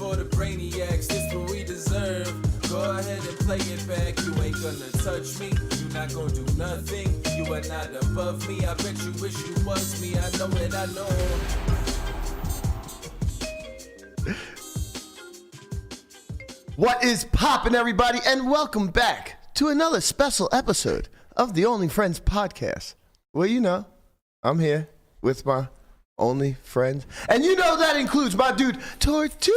for the brainiacs, this what we deserve. Go ahead and play it back, you ain't gonna touch me. You not gonna do nothing, you are not above me. I bet you wish you was me, I know it, I know. What is poppin', everybody, and welcome back to another special episode of the Only Friends podcast. Well, you know, I'm here with my only friends, and you know that includes my dude Tortua.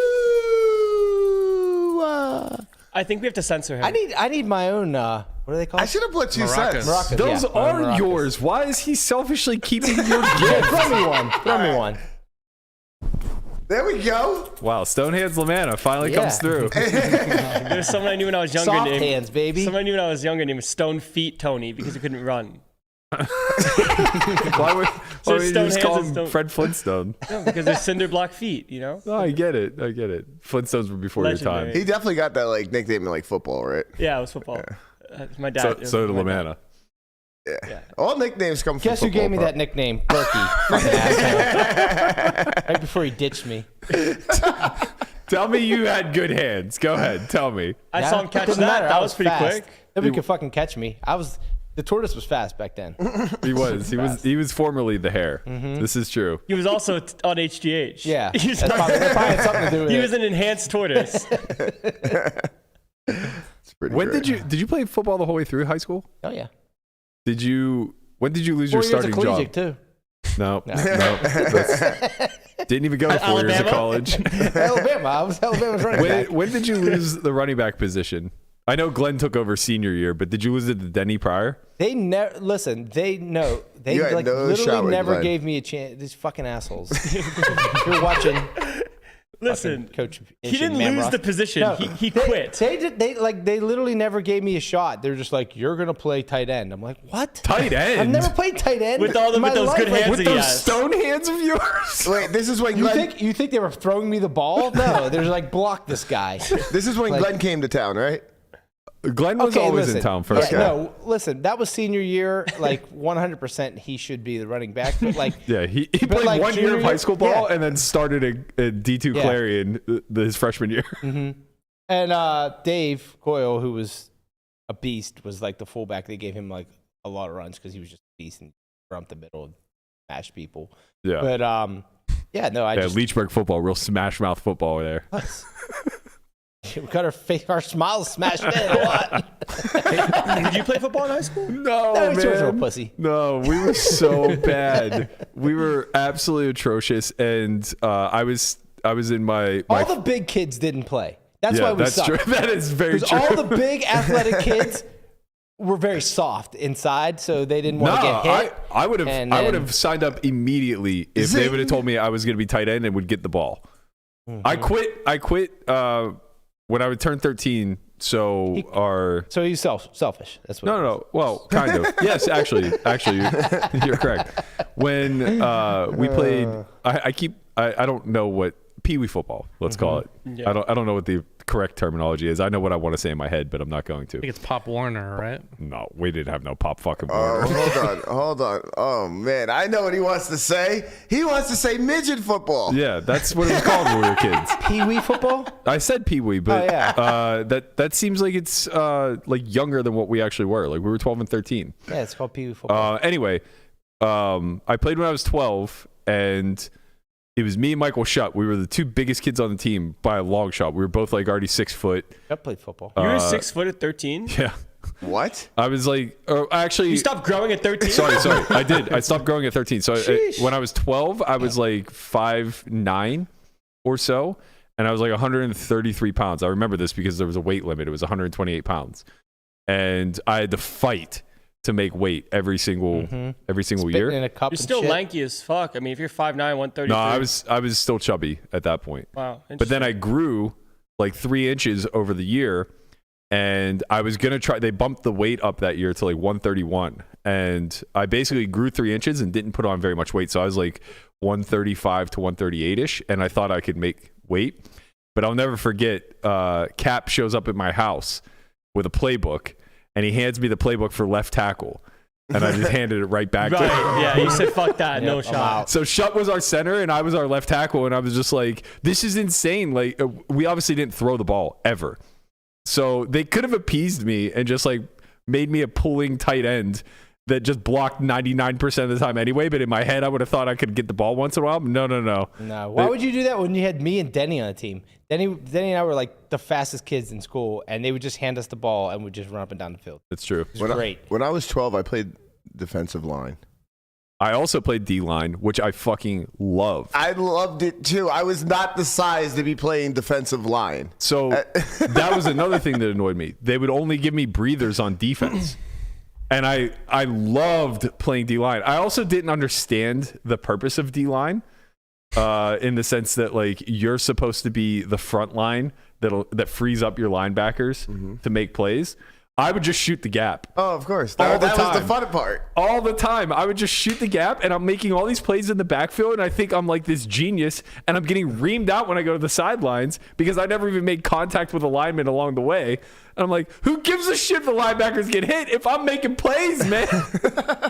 I think we have to censor him. I need my own. What are they called? I should have put 2 cents. Maracas, Those yeah, are maracas. yours. Why is he selfishly keeping your Yeah, gift? throw me one. Throw me one. There we go. Wow, Stonehands Lamanna finally Yeah. comes through. There's someone I knew when I was younger Soft named hands, baby. Someone I knew when I was younger named Stone Feet Tony because he couldn't run. Why would you just Stonehands call and him Stone- Fred Flintstone? No, because they're cinder block feet, you know? No, I get it. Flintstones were before Legendary. your time. He definitely got that like nickname in like football, right? Yeah, it was football. My dad. So did Lamanna. Yeah. All nicknames come from Guess who football, gave me bro. that nickname? Berkey. Fucking asshole. Right before he ditched me. Tell me you had good hands. Go ahead. Tell me. I saw him catch Doesn't that. matter, That I was pretty fast. quick. Nobody could fucking catch me. The tortoise was fast back then. He was formerly the hare. This is true. He was also on HGH. Yeah. He was, That probably had something to do with he it. was an enhanced tortoise. It's pretty When great. did you play football the whole way through high school? Oh, yeah. When did you lose 4 your years starting of collegiate, job? too. No. No. Didn't even go to 4 years of Alabama? college. Alabama. I was Alabama's running back. When did you lose the running back position? I know Glenn took over senior year, but did you lose it to Denny prior? They never listen. They know. They You had like no shot literally with never Glenn. gave me a chance. These fucking assholes. You're watching. Listen, Coach. he didn't lose the position. No, he quit. They literally never gave me a shot. They're just like, you're gonna play tight end. I'm like, what? Tight end? I've never played tight end With all the- in my with those life. good hands Like, that he Those has. stone hands of yours? Wait, this is when you Glenn. think they were throwing me the ball? No, they're like, block this guy. This is when like- Glenn came to town, right? Glenn was always in town first. Yeah, Okay. no, listen, that was senior year. Like 100%, he should be the running back. But like, Yeah, he But played like 1 year of junior high year- school ball yeah. and then started a D2 Yeah. Clarion his freshman year. and Dave Coyle, who was a beast, was like the fullback. They gave him like a lot of runs because he was just a beast and from the middle, and smash people. Yeah. But yeah, no, I just Leechburg football, real smash mouth football there. we got our smiles smashed in a lot. Did you play football in high school? No, No, he's a man. pussy. No, we were so bad. We were absolutely atrocious, and I was in my All the big kids didn't play. That's yeah, why we that's sucked. true. That is very Because true. all the big athletic kids were very soft inside, so they didn't want to get hit. I would have And I would then- have signed up immediately if they would have told me I was going to be tight end and would get the ball. I quit when I would turn 13. So he's selfish. That's what. no. Well, kind of. Yes, actually, you're correct. When we played, I don't know what Pee Wee football. Let's call it. Yeah. I don't know what the correct terminology is. I know what I want to say in my head, but I'm not going to. I think it's Pop Warner, right? No, we didn't have no Pop fucking Oh, Warner. hold on. Oh man, I know what he wants to say. He wants to say midget football. Yeah, that's what it was called when we were kids. Pee Wee football. I said Pee Wee, but Oh, yeah. that seems like it's like younger than what we actually were. Like we were 12 and 13. Yeah, it's called Pee Wee football. Anyway, I played when I was 12, and it was me and Michael Shutt. We were the two biggest kids on the team by a long shot. We were both like already 6 foot. I played football. You were 6 foot at 13? Yeah. What? I was like, actually. You stopped growing at 13? Sorry. I did. I stopped growing at 13. So when I was 12, I was like 5'9" or so. And I was like 133 pounds. I remember this because there was a weight limit. It was 128 pounds. And I had to fight to make weight every single Spitting year. in a cup. You're and still shit. lanky as fuck. I mean, if you're 5'9", 133. No, I was still chubby at that point. Wow. But then I grew like 3 inches over the year, and I was gonna try. They bumped the weight up that year to like 131, and I basically grew 3 inches and didn't put on very much weight. So I was like 135 to 138 ish, and I thought I could make weight. But I'll never forget. Cap shows up at my house with a playbook, and he hands me the playbook for left tackle. and I just handed it right back to him. Right. Yeah. You said fuck that. No I'm shot. out. So Shut was our center and I was our left tackle, and I was just like, this is insane. Like, we obviously didn't throw the ball ever. So they could have appeased me and just like made me a pulling tight end that just blocked 99% of the time anyway. But in my head, I would have thought I could get the ball once in a while. No. No. Why would you do that when you had me and Denny on the team? Denny and I were like the fastest kids in school, and they would just hand us the ball and we'd just run up and down the field. That's true. It was great. When I was 12, I played defensive line. I also played D-line, which I fucking love. I loved it too. I was not the size to be playing defensive line. So that was another thing that annoyed me. They would only give me breathers on defense. And I loved playing D-line. I also didn't understand the purpose of D-line in the sense that, like, you're supposed to be the front line that frees up your linebackers to make plays. I would just shoot the gap. Oh, of course. All the that time. was the fun part. All the time. I would just shoot the gap, and I'm making all these plays in the backfield, and I think I'm like this genius, and I'm getting reamed out when I go to the sidelines because I never even made contact with a lineman along the way. And I'm like, who gives a shit if the linebackers get hit if I'm making plays, man?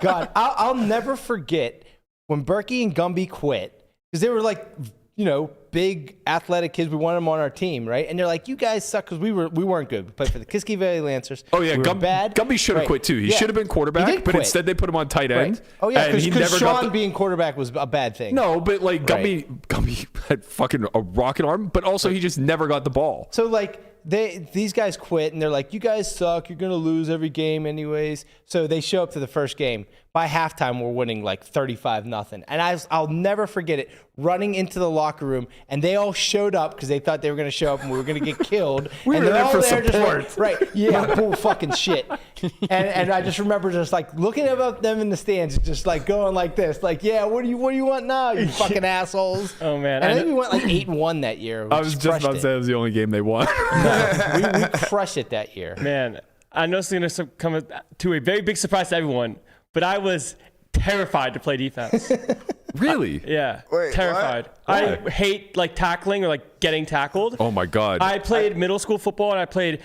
God, I'll never forget when Berkey and Gumby quit, because they were like, you know, big athletic kids. We wanted them on our team, right? And they're like, you guys suck, because we weren't good. We played for the Kiski Valley Lancers. Oh, yeah. We were bad. Gumby should have quit, too. He should have been quarterback, He did but quit. instead they put him on tight end. Right. Oh, yeah, and he because never Sean got the... being quarterback was a bad thing. No, but like Gumby had fucking a rocket arm, but also he just never got the ball. So, like, these guys quit, and they're like, you guys suck. You're going to lose every game anyways. So they show up to the first game. By halftime, we're winning like 35-0. And I'll never forget it, running into the locker room, and they all showed up because they thought they were going to show up and we were going to get killed. We and were they're there all for there support. just like, right, yeah, bull fucking shit. And I just remember just like looking at them in the stands, just like going like this, like, yeah, what do you want now, you fucking assholes? Oh, man. And I think we went like 8-1 that year. I was just about to say it was the only game they won. we crushed it that year. Man, I know it's going to come to a very big surprise to everyone, but I was terrified to play defense. Really? Yeah, Wait, terrified. what? I hate like tackling or like getting tackled. Oh my God. I played middle school football, and I played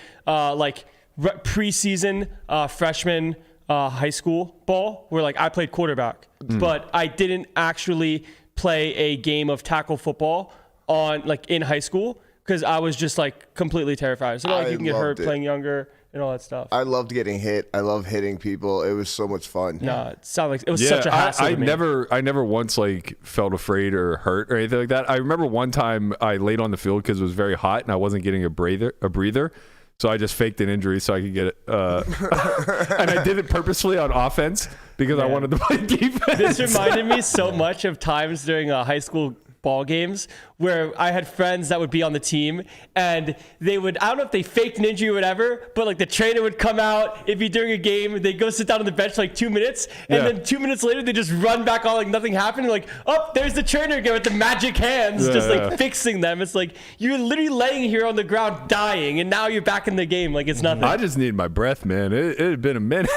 preseason freshman high school ball, where like I played quarterback, but I didn't actually play a game of tackle football on like in high school because I was just like completely terrified. So like you can get hurt loved it. playing younger and all that stuff. I loved getting hit. I love hitting people. It was so much fun. No, it sounded like it was such a hassle. I to me. never once like felt afraid or hurt or anything like that. I remember one time I laid on the field because it was very hot and I wasn't getting a breather. So I just faked an injury so I could get it. And I did it purposefully on offense because I wanted to play defense. This reminded me so much of times during high school ball games where I had friends that would be on the team and they would, I don't know if they faked an injury or whatever, but like the trainer would come out, it'd be during a game, they'd go sit down on the bench for like 2 minutes, and then 2 minutes later they just run back on like nothing happened, and like, oh, there's the trainer again with the magic hands, like fixing them. It's like, you're literally laying here on the ground dying, and now you're back in the game like it's nothing. I just need my breath, man. It had been a minute.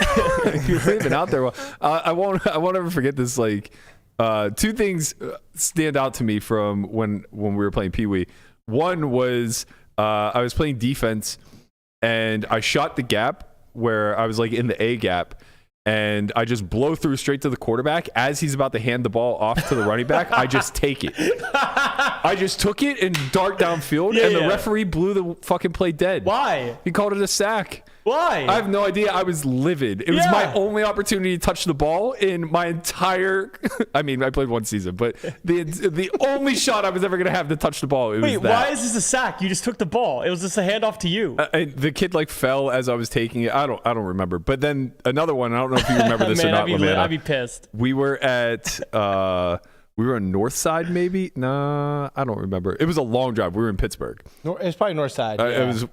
You've been out there. I won't ever forget this. Like, two things stand out to me from when we were playing Pee Wee. One was I was playing defense and I shot the gap where I was like in the A gap, and I just blow through straight to the quarterback. As he's about to hand the ball off to the running back, I just take it. I just took it and dart downfield, and the referee blew the fucking play dead. Why? He called it a sack. Why? I have no idea. I was livid. It was my only opportunity to touch the ball in my entire. I mean, I played one season, but the only shot I was ever going to have to touch the ball. Wait, why is this a sack? You just took the ball. It was just a handoff to you. The kid like fell as I was taking it. I don't remember. But then another one. I don't know if you remember this Man, or not, Lamanna. I'd be pissed. We were at. We were on North Side, maybe. Nah, I don't remember. It was a long drive. We were in Pittsburgh. It's probably North Side. It was.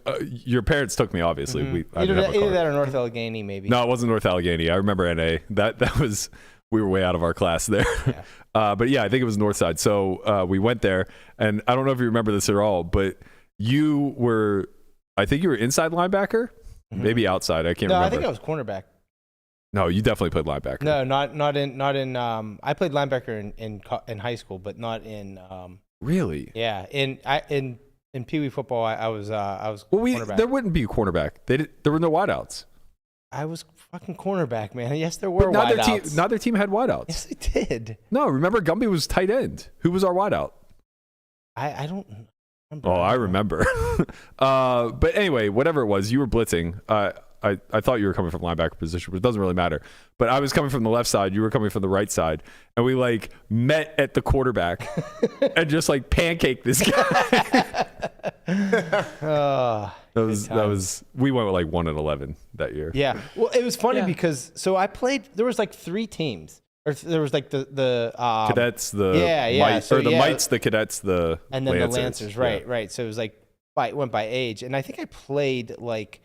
Your parents took me, obviously. I didn't have a car. Either that or North Allegheny, maybe. No, it wasn't North Allegheny. I remember NA. That was. We were way out of our class there. Yeah. But yeah, I think it was North Side. So we went there, and I don't know if you remember this at all, but you were. I think you were inside linebacker, maybe outside. I can't remember. No, I think I was cornerback. No, you definitely played linebacker. No, not in. I played linebacker in high school, but not in. Really? Yeah, in Pee Wee football, I was Well, cornerback. there wouldn't be a cornerback. There were no wideouts. I was fucking cornerback, man. Yes, there were But wideouts. neither team had wideouts. Yes, they did. No, remember Gumby was tight end. Who was our wideout? I don't remember. Oh, I remember. But anyway, whatever it was, you were blitzing. I thought you were coming from linebacker position, but it doesn't really matter. But I was coming from the left side. You were coming from the right side. And we like met at the quarterback and just like pancaked this guy. That was we went with like 1-11 that year. Yeah. Well, it was funny because I played. There was like 3 teams, or there was like the cadets, the mites, mites, the cadets, the and then Lancers. the Lancers. Right, right. So it was like went by age, and I think I played like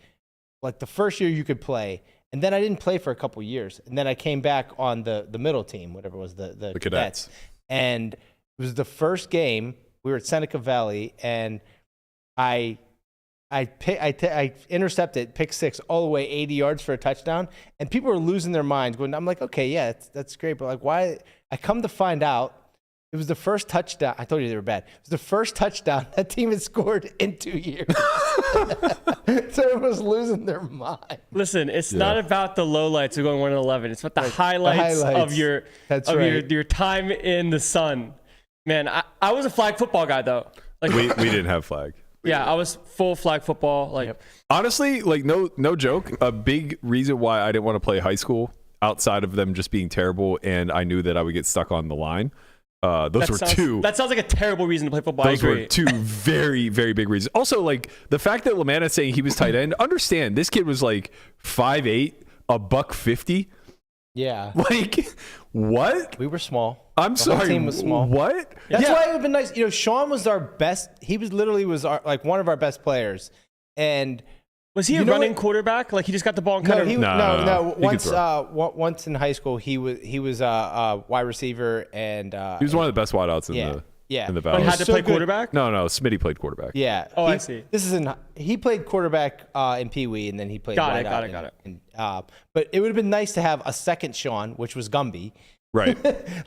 the first year you could play, and then I didn't play for a couple years, and then I came back on the middle team, whatever it was the cadets, and it was the first game. We were at Seneca Valley, and I intercepted pick 6 all the way 80 yards for a touchdown, and people were losing their minds. I'm like, okay, yeah, that's great, but like, why? I come to find out it was the first touchdown. I told you they were bad. It was the first touchdown that team had scored in 2 years. So it was losing their mind. Listen, it's not about the lowlights of going 1-11. It's about the highlights of your your time in the sun. Man, I was a flag football guy though. Like we didn't have flag. Yeah, I was full flag football. Like honestly, like no joke. A big reason why I didn't want to play high school outside of them just being terrible, and I knew that I would get stuck on the line. That sounds like a terrible reason to play football. Those were 2 very, very big reasons. Also, like the fact that Lamanna saying he was tight end. Understand, this kid was like 5'8", $150. Yeah. Like what? We were small. I'm sorry. Whole team was small. What? That's why it would have been nice. You know, Sean was our best. He was literally like one of our best players. And was he a running quarterback? Like he just got the ball and cut it? No. Once in high school, he was a wide receiver, and he was one of the best wideouts in the Valley. But had to play quarterback? No, Smitty played quarterback. Yeah. I see. He played quarterback in Pee Wee, and then he played. Got it. But it would have been nice to have a second Sean, which was Gumby. Right.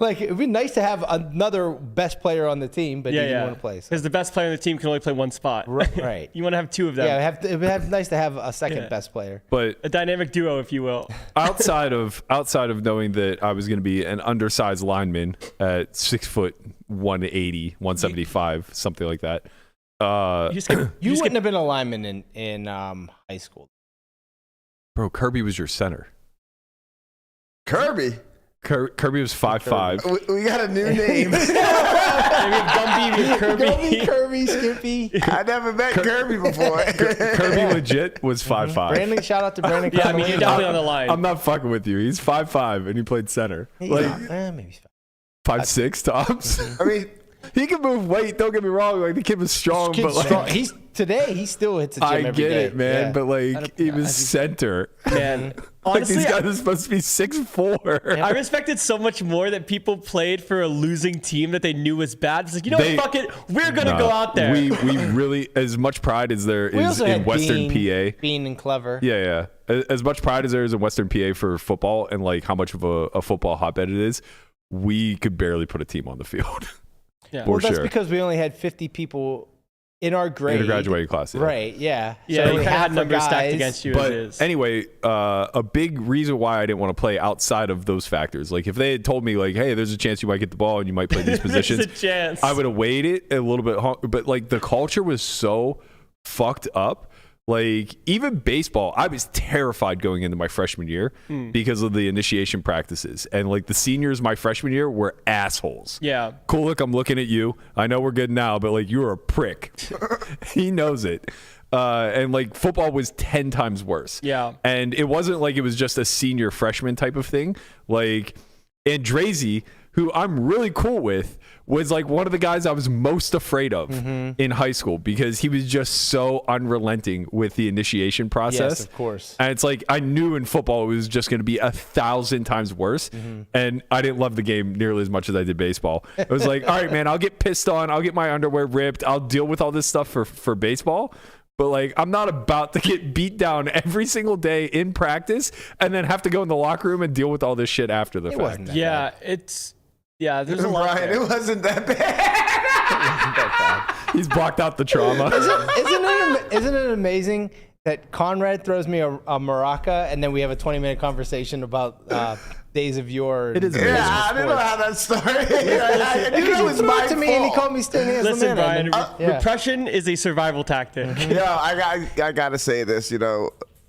Like it would be nice to have another best player on the team, but he didn't want to play. Because the best player on the team can only play one spot. Right. You want to have 2 of them. Yeah, it would have nice to have a second best player. But a dynamic duo, if you will. outside of knowing that I was going to be an undersized lineman at 6 foot 180, 175, something like that. You wouldn't have been a lineman in high school. Bro, Kirby was your center. Kirby. Kirby was 5'5". We got a new name. Gumby, Kirby, Skippy. I never met Kirby before. Kirby legit was 5'5". Brandon, shout out to Brandon. Yeah, I mean, you're definitely on the line. I'm not fucking with you. He's 5'5", and he played center. Maybe 5'6" tops. I mean, he can move weight. Don't get me wrong. Like the kid was strong, but like he still hits the gym every day. I get it, man. But like he was center. Man, like honestly, these guys are supposed to be 6'4". I respected so much more that people played for a losing team that they knew was bad. It's like, fuck it, we're gonna go out there. We really, as much pride as there is in Western PA, Bean and Clever. Yeah. As much pride as there is in Western PA for football, and like how much of a football hotbed it is, we could barely put a team on the field. Yeah. Well, that's because we only had 50 people in our grade. In a graduating class. Yeah. Right, yeah. Yeah, so you kind of had numbers stacked against you. But anyway, a big reason why I didn't want to play outside of those factors. Like if they had told me like, hey, there's a chance you might get the ball and you might play these positions. There's a chance. I would have waited a little bit. But like the culture was so fucked up. Like even baseball, I was terrified going into my freshman year because of the initiation practices. And like the seniors my freshman year were assholes. Yeah. Cool, look, I'm looking at you. I know we're good now, but like you were a prick. He knows it. And like football was 10 times worse. Yeah. And it wasn't like it was just a senior freshman type of thing. Like Andrezi, who I'm really cool with, was like one of the guys I was most afraid of in high school because he was just so unrelenting with the initiation process. Yes, of course. And it's like I knew in football it was just going to be 1,000 times worse. And I didn't love the game nearly as much as I did baseball. It was like, all right, man, I'll get pissed on. I'll get my underwear ripped. I'll deal with all this stuff for baseball. But like, I'm not about to get beat down every single day in practice and then have to go in the locker room and deal with all this shit after the fact. There's a lot. Brian, it wasn't that bad. He's blocked out the trauma. Isn't it amazing that Conrad throws me a maraca, and then we have a 20-minute conversation about days of yore. It is Yeah, I didn't know how that started. I knew it was my to me, and he fault. called me Stan Hansen. Listen, Brian, Yeah. repression is a survival tactic. Yo, I gotta say this.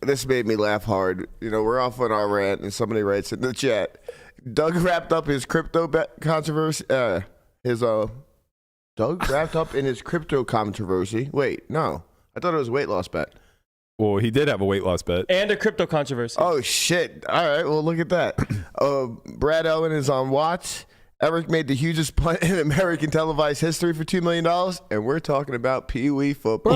This made me laugh hard. We're off on our rant, and somebody writes in the chat. Doug wrapped up his crypto controversy. Doug wrapped up in his crypto controversy. Wait, no, I thought it was a weight loss bet. Well, he did have a weight loss bet. And a crypto controversy. Oh shit! All right, well look at that. Brad Elwin is on watch. Eric made the hugest punt in American televised history for $2 million, and we're talking about Pee Wee football.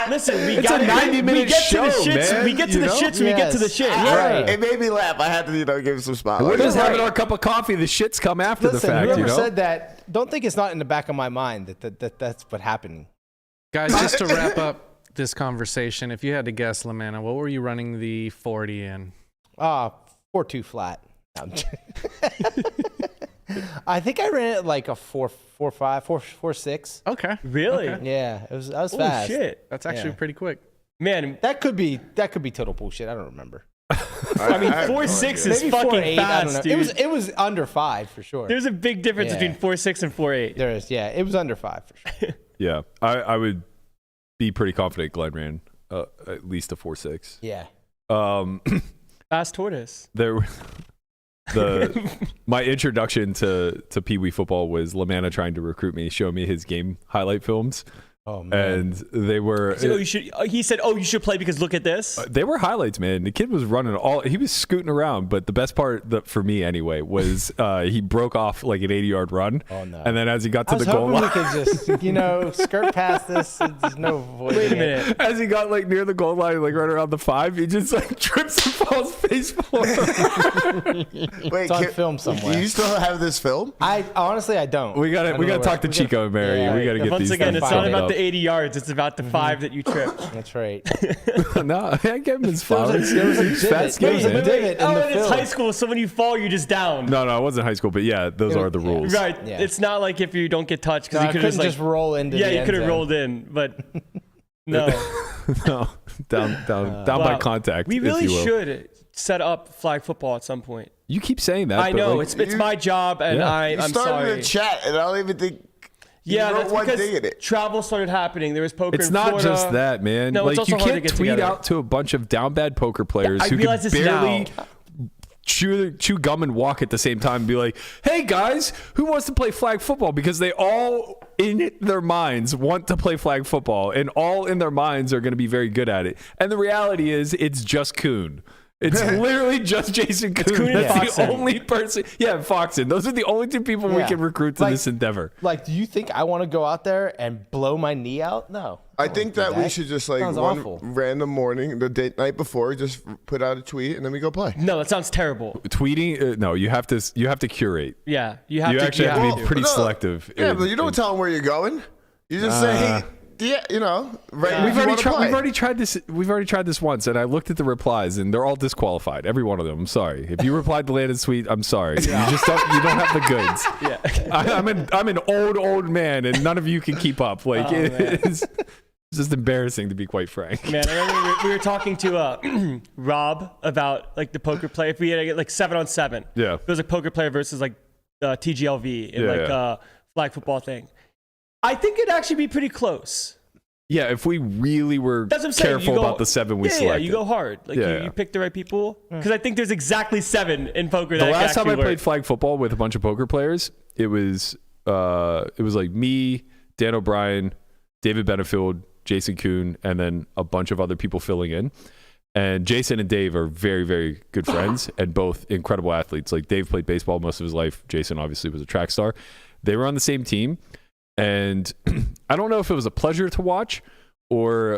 Listen, It's a 90-minute show, man. We get to the shits when we get to the shit. Yes. Yeah. Right. It made me laugh. I had to, give some spotlight. We're just Right. having our cup of coffee. The shits come after Listen, the fact, whoever said that, don't think it's not in the back of my mind that that's what happened. Guys, just to wrap up this conversation, if you had to guess, Lamanna, what were you running the 40 in? 4.2 flat. No, I'm kidding. I think I ran it like a 4.5, 4.6. Okay. Really? Okay. Yeah, I was Holy fast. shit. That's actually Yeah. pretty quick. Man, That could be total bullshit. I don't remember. I mean, 4.6 is Maybe fucking 4.8. I don't know. fast, dude. It was under 5 for sure. There's a big difference Yeah. between 4.6 and 4.8. There is, yeah. It was under 5 for sure. Yeah, I would be pretty confident Glenn ran at least a 4.6. Yeah. Fast tortoise. My introduction to Pee Wee football was Lamanna trying to recruit me, show me his game highlight films, Oh man. and they were So he said, you should play because look at this. they were highlights, man. The kid was running he was scooting around, but the best part for me anyway was he broke off like an 80-yard run. Oh, no. And then as he got I to was the goal hoping line, we could just, skirt past this. There's no avoiding Wait a it. minute. as he got like near the goal line, like right around the 5, he just like trips and falls face forward. Wait, It's on film somewhere. Do you still have this film? Honestly, I don't. we I gotta don't know talk to where- Chico and Mary. Yeah, we gotta get Once these again, things it's not followed about up. the 80 yards. It's about the 5 that you tripped. That's right. No, I gave him his There flowers. was a He's fat divot. There was a skinny, man. divot in the and it's film. high school, so when you fall, you're just down. No, it wasn't high school, but yeah, those are the rules. Right. Yeah. It's not like if you don't get touched because No, you I could couldn't just just roll into yeah, the you end could have zone. rolled in, but no. No, down by Wow. contact. We if really you will. should set up flag football at some point. You keep saying that. I but, know like, it's my job, and Yeah. You I'm started sorry. in the chat, and I don't even think Yeah, you wrote that's one because thing in it. travel started happening. There was poker It's in not Florida. just that, man. No, it's like also you hard to can't get tweet together. out to a bunch of down bad poker players I who realize can this barely now. chew gum and walk at the same time and be like, hey guys, who wants to play flag football? Because they all in their minds want to play flag football, and all in their minds are going to be very good at it. And the reality is it's just Koon. It's literally just Jason Koon. Koon and That's the Foxen. only person. Yeah, Foxen. Those are the only two people we Yeah. can recruit to Like- this endeavor. Like, do you think I want to go out there and blow my knee out? No. I think that we should just like Sounds one awful. random morning, night before, just put out a tweet and then we go play. No, that sounds terrible. Tweeting, no, you have to curate. Yeah, you have You to. actually have to yeah. be pretty No. selective. Yeah, in- but you don't in- tell them where you're going. You just say, yeah, right. We've already tried this. We've already tried this once, and I looked at the replies, and they're all disqualified. Every one of them. I'm sorry. If you replied to Landon Sweet, I'm sorry. You just don't. You don't have the goods. Yeah. I'm an old man, and none of you can keep up. Like it's just embarrassing, to be quite frank. Man, I remember we were talking to Rob about like the poker play. If we had like 7-on-7, Yeah. it was like poker player versus like TGLV and Yeah, flag football thing. I think it'd actually be pretty close. Yeah, if we really were That's what I'm saying. careful You go- about the 7 we yeah, selected. Yeah, you go hard. Like Yeah. you pick the right people. Because I think there's exactly 7 in poker. The that last time I actually played work. flag football with a bunch of poker players, it was like me, Dan O'Brien, David Benefield, Jason Koon, and then a bunch of other people filling in. And Jason and Dave are very, very good friends and both incredible athletes. Like Dave played baseball most of his life. Jason obviously was a track star. They were on the same team. And I don't know if it was a pleasure to watch or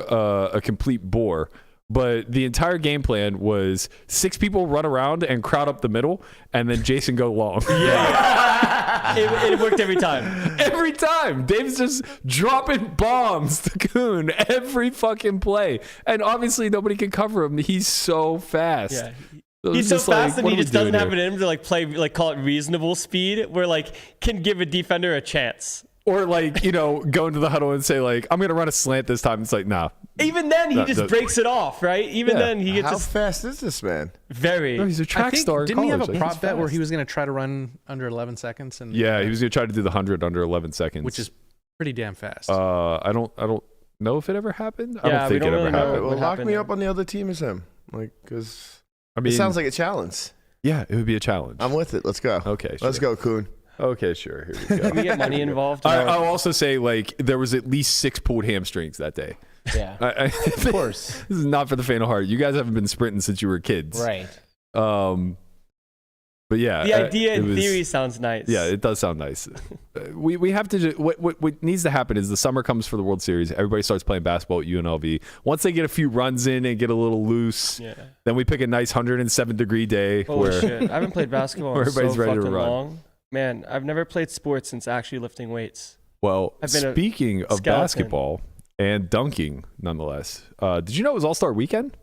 a complete bore, but the entire game plan was 6 people run around and crowd up the middle, and then Jason go long. It worked every time. Every time. Dave's just dropping bombs to Koon every fucking play. And obviously nobody can cover him. He's so fast. Yeah. So He's it's so just like, fast that what he are we just doesn't doing have it here? in him to like play, like call it reasonable speed, where like can give a defender a chance. Or like, go into the huddle and say like, I'm going to run a slant this time. It's like, nah, Even then, he just breaks it off, right? Even then, he gets How fast is this man? very. No, he's a track star. Didn't he have a college, prop bet where he was going to try to run under 11 seconds? And Yeah, he was going to try to do the 100 under 11 seconds, which is pretty damn fast. I don't know if it ever happened. I Yeah, don't we think don't it really ever know happened. what Well, lock happened me there. up on the other team as him. Like, because I mean, it sounds like a challenge. yeah, it would be a challenge. I'm with it. Let's go. Okay, Let's sure. go, Coon. Okay, sure. Here we Can we go. get money involved? I'll also say, like, there was at least 6 pulled hamstrings that day. Yeah. Of course. This is not for the faint of heart. You guys haven't been sprinting since you were kids. Right. But yeah. The idea it in was- theory sounds nice. Yeah, it does sound nice. We have to what needs to happen is the summer comes for the World Series. Everybody starts playing basketball at UNLV. Once they get a few runs in and get a little loose, then we pick a nice 107-degree day Holy where shit. I haven't played basketball where in so everybody's ready to fucking run. long. Man, I've never played sports since actually lifting weights. Well, I've been a speaking of skeleton. basketball and dunking, nonetheless, did you know it was All-Star Weekend?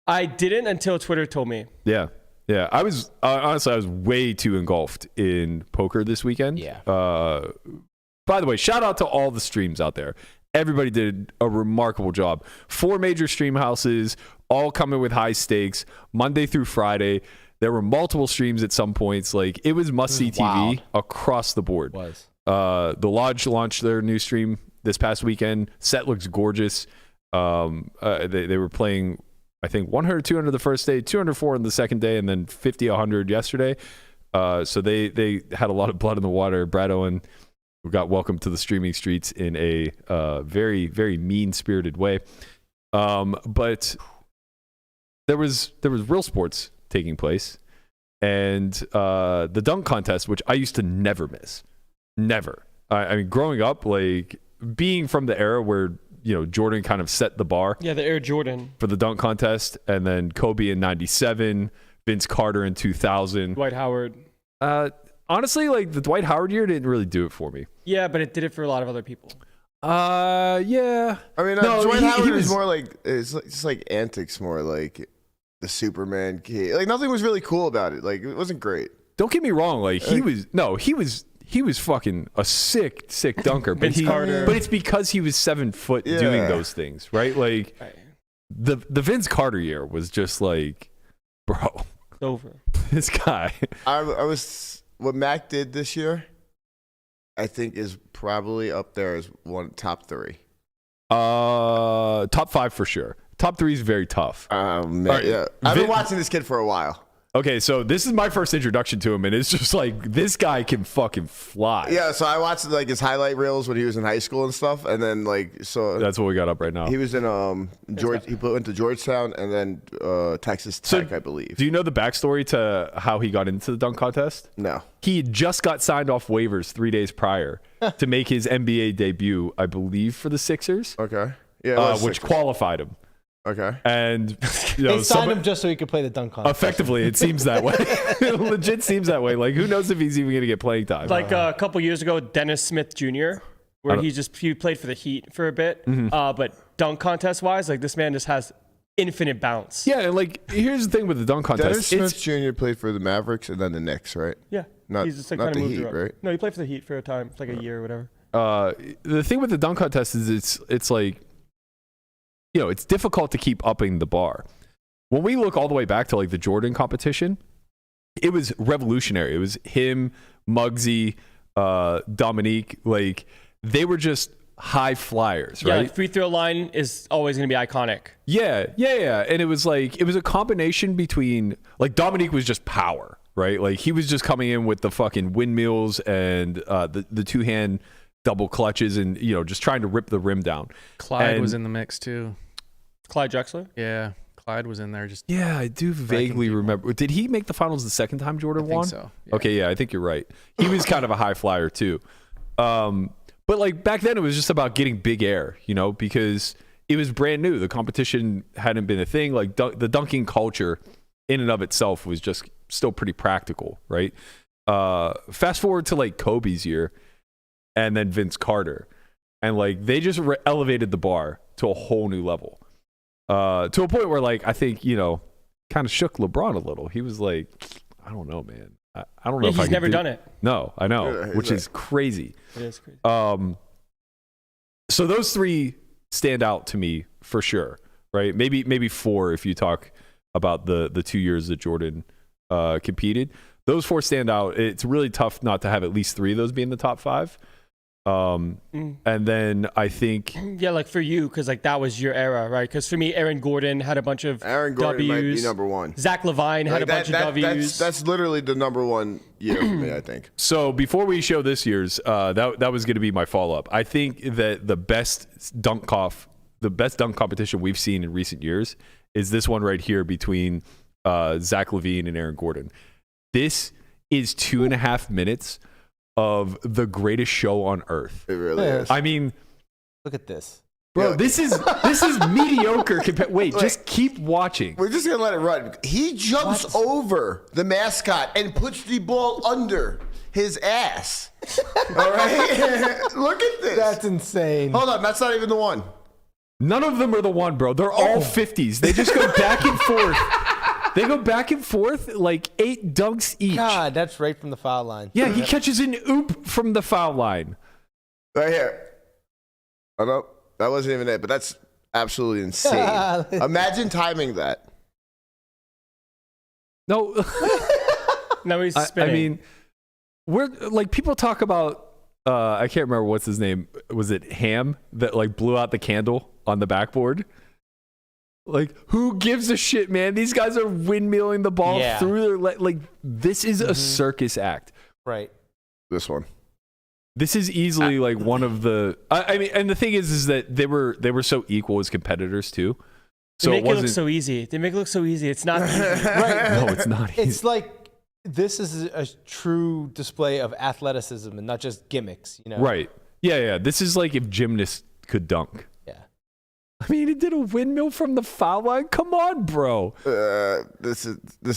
I didn't until Twitter told me. Yeah. I was honestly, I was way too engulfed in poker this weekend. Yeah. By the way, shout out to all the streams out there. Everybody did a remarkable job. 4 major stream houses, all coming with high stakes, Monday through Friday. There were multiple streams at some points. Like, it was must-see TV wild. across the board. Was. The Lodge launched their new stream this past weekend. Set looks gorgeous. They were playing, I think, 100, 200 the first day, 204 on the second day, and then 50, 100 yesterday. So they had a lot of blood in the water. Brad Owen got welcomed to the streaming streets in a very, very mean-spirited way. But there was real sports taking place, and the dunk contest, which I used to never miss. Never. I mean, growing up, like, being from the era where, you know, Jordan kind of set the bar Yeah, the Air Jordan. for the dunk contest, and then Kobe in 97, Vince Carter in 2000. Dwight Howard. Honestly, like, the Dwight Howard year didn't really do it for me. Yeah, but it did it for a lot of other people. Yeah. I mean, No, Dwight he Howard was is more like it's just like antics, more like the Superman kid. Like, nothing was really cool about it. Like, it wasn't great. Don't get me wrong. Like, he was fucking a sick dunker. But Vince Carter. But it's because he was 7 foot doing Yeah. those things, right? Like, Right. the Vince Carter year was just like, bro, It's over. this guy. I was what Mac did this year. I think is probably up there as top 3. Top 5 for sure. Top 3 is very tough. Man, All right, yeah. I've been Vin- watching this kid for a while. Okay, so this is my first introduction to him, and it's just like, this guy can fucking fly. Yeah, so I watched like his highlight reels when he was in high school and stuff, and then like so That's what we got up right now. he was in George. He went to Georgetown and then Texas Tech, I believe. Do you know the backstory to how he got into the dunk contest? No. He had just got signed off waivers 3 days prior to make his NBA debut, I believe, for the Sixers, Okay. Yeah. it was which Sixers. qualified him. Okay. And you know, They signed him just so he could play the dunk contest. effectively, it seems that way. It legit seems that way. Like, who knows if he's even going to get playing time? Like a couple years ago, Dennis Smith Jr., where he played for the Heat for a bit. But dunk contest wise, like, this man just has infinite bounce. yeah, and like, here's the thing with the dunk Dennis contest. Smith Jr. played for the Mavericks and then the Knicks, right? Yeah. Not- He's just like not kind of the moved Heat, around. right? No, he played for the Heat for a time, like a year or whatever. The thing with the dunk contest is it's like, you know, it's difficult to keep upping the bar. When we look all the way back to like the Jordan competition, it was revolutionary. It was him, Muggsy, Dominique. Like, they were just high flyers, Yeah, right? like free throw line is always going to be iconic. Yeah. And it was like, it was a combination between, like, Dominique was just power, right? Like, he was just coming in with the fucking windmills and the 2-hand double clutches and, you know, just trying to rip the rim down. Clyde and- was in the mix too. Clyde Drexler? Yeah, Clyde was in there. Just Yeah, I do vaguely people. remember. Did he make the finals the second time Jordan I think won? so. Yeah. Okay, yeah, I think you're right. He was kind of a high flyer too. But like back then, it was just about getting big air, you know, because it was brand new. The competition hadn't been a thing. Like the dunking culture in and of itself was just still pretty practical, right? Fast forward to like Kobe's year and then Vince Carter. And like they just elevated the bar to a whole new level. To a point where, like, I think, you know, kind of shook LeBron a little. He was like, I don't know, man. I don't know Yeah, if I he's could never do-" done it. No, I know, Yeah, which is crazy. It is crazy. So those three stand out to me for sure, right? Maybe 4 if you talk about the 2 years that Jordan competed. Those 4 stand out. It's really tough not to have at least 3 of those be in the top 5. And then I think like for you, because like that was your era, right? Because for me, Aaron Gordon had a bunch of Aaron Gordon W's. might be number 1. Zach Levine had a bunch of W's. That's literally the number 1 year for me, I think. so. Before we show this year's, that was going to be my follow up. I think that the best dunk competition we've seen in recent years is this one right here between Zach Levine and Aaron Gordon. This is 2.5 minutes of the greatest show on earth. It really is. I mean, Look at this. bro, this is mediocre. Just keep watching. We're just gonna let it run. He jumps over the mascot and puts the ball under his ass. All right, look at this. That's insane. Hold on, that's not even the one. None of them are the one, bro. They're all 50s. They just go back and forth. They go back and forth like 8 dunks each. God, that's right from the foul line. Yeah, he catches an oop from the foul line. Right here. Oh no, that wasn't even it. But that's absolutely insane. Imagine timing that. No, No, he's I spinning. mean, we're like people talk about. I can't remember what's his name. Was it Ham that like blew out the candle on the backboard? Like, who gives a shit, man? These guys are windmilling the ball through their like. This is a circus act. Right. This one. This is easily like one of the. I mean, and the thing is that they were so equal as competitors too. So they make it look so easy. They make it look so easy. It's not easy. Right. No, it's not easy. It's like this is a true display of athleticism and not just gimmicks, you know? Right. Yeah. This is like if gymnasts could dunk. Yeah. I mean, he did a windmill from the foul line. Come on, bro. This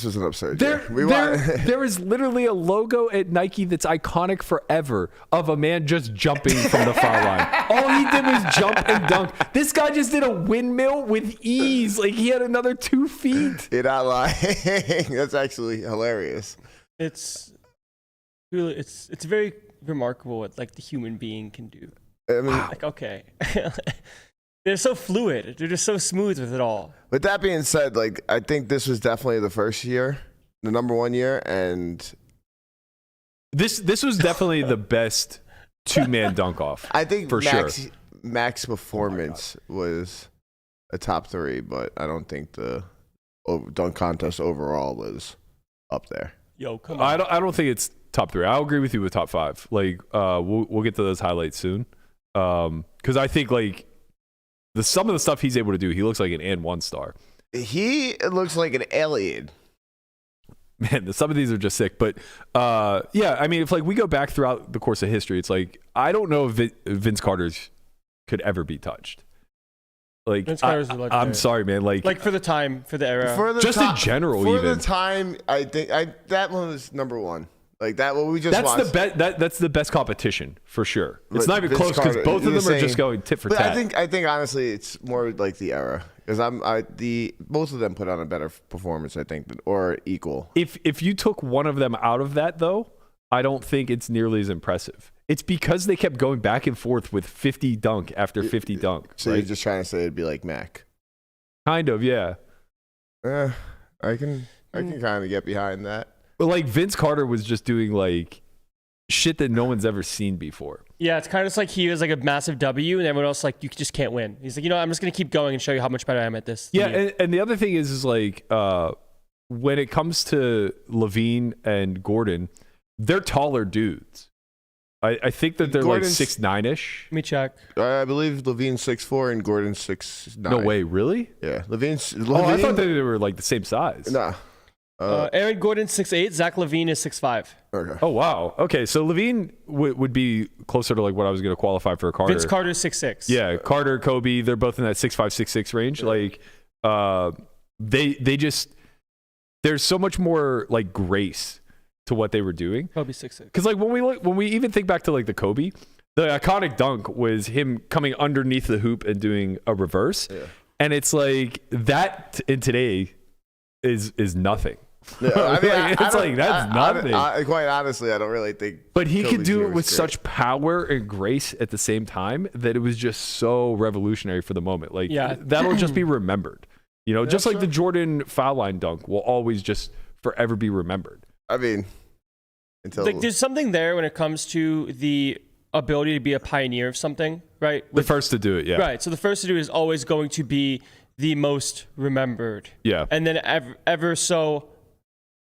was an absurd. There is literally a logo at Nike that's iconic forever of a man just jumping from the foul line. All he did was jump and dunk. This guy just did a windmill with ease. Like he had another 2 feet. You're not lying. That's actually hilarious. It's really, it's very remarkable what like the human being can do. I mean, Like, okay. They're so fluid. They're just so smooth with it all. with that being said, like I think this was definitely the first year, the number 1 year, and This was definitely the best 2-man dunk off. I think for Mac's performance was a top 3, but I don't think the dunk contest overall was up there. Yo, come on. I don't think it's top 3. I'll agree with you with top 5. Like we'll get to those highlights soon. Because I think like some of the stuff he's able to do, he looks like an and 1 star. He looks like an alien. Man, some of these are just sick. But yeah, I mean, if like we go back throughout the course of history, it's like I don't know if Vince Carter's could ever be touched. Like Vince Carter's a legendary. I'm sorry, man. Like for the time, for the era. For the Just in general, for even. the time, I think that one was number 1. Like that what we just that's watched. that's the best competition for sure. It's But not even Vince close because Carter, both of you're them are just saying- going tit for But tat. I think honestly, it's more like the era because both of them put on a better performance, I think, or equal. If you took one of them out of that, though, I don't think it's nearly as impressive. It's because they kept going back and forth with 50 dunk after 50 dunk. So right? you're just trying to say it'd be like Mac. Kind of, yeah. I can kind of get behind that. But like Vince Carter was just doing like shit that no one's ever seen before. Yeah, it's kind of just like he was like a massive W, and everyone else like you just can't win. He's like, I'm just gonna keep going and show you how much better I am at this. Yeah, and the other thing is like when it comes to Levine and Gordon, they're taller dudes. I think that they're Gordon's- like 6'9"ish. Let me check. I believe Levine's 6'4" and Gordon's 6'9". No way, really? Yeah, Levine's. Oh, I thought that they were like the same size. Nah. Aaron Gordon 6'8", Zach Levine is 6'5". Okay. Oh wow. Okay, so Levine would be closer to like what I was going to qualify for Carter. Vince Carter's 6'6". Yeah, Carter, Kobe, they're both in that 6'5", 6'6" range. Like, they just there's so much more like grace to what they were doing. Kobe 6'6". Because like when we even think back to like the Kobe, the iconic dunk was him coming underneath the hoop and doing a reverse, and it's like that in today is nothing. Yeah, I mean, It's like, that's nothing. Quite honestly, I don't really think. But he could Kobe's do year it was with great. such power and grace at the same time that it was just so revolutionary for the moment. Like, Yeah. that'll just be remembered. You know, just like the Jordan foul line dunk will always just forever be remembered. I mean, until Like, there's something there when it comes to the ability to be a pioneer of something, right? The first to do it, yeah. Right. So the first to do is always going to be the most remembered. Yeah. And then ever so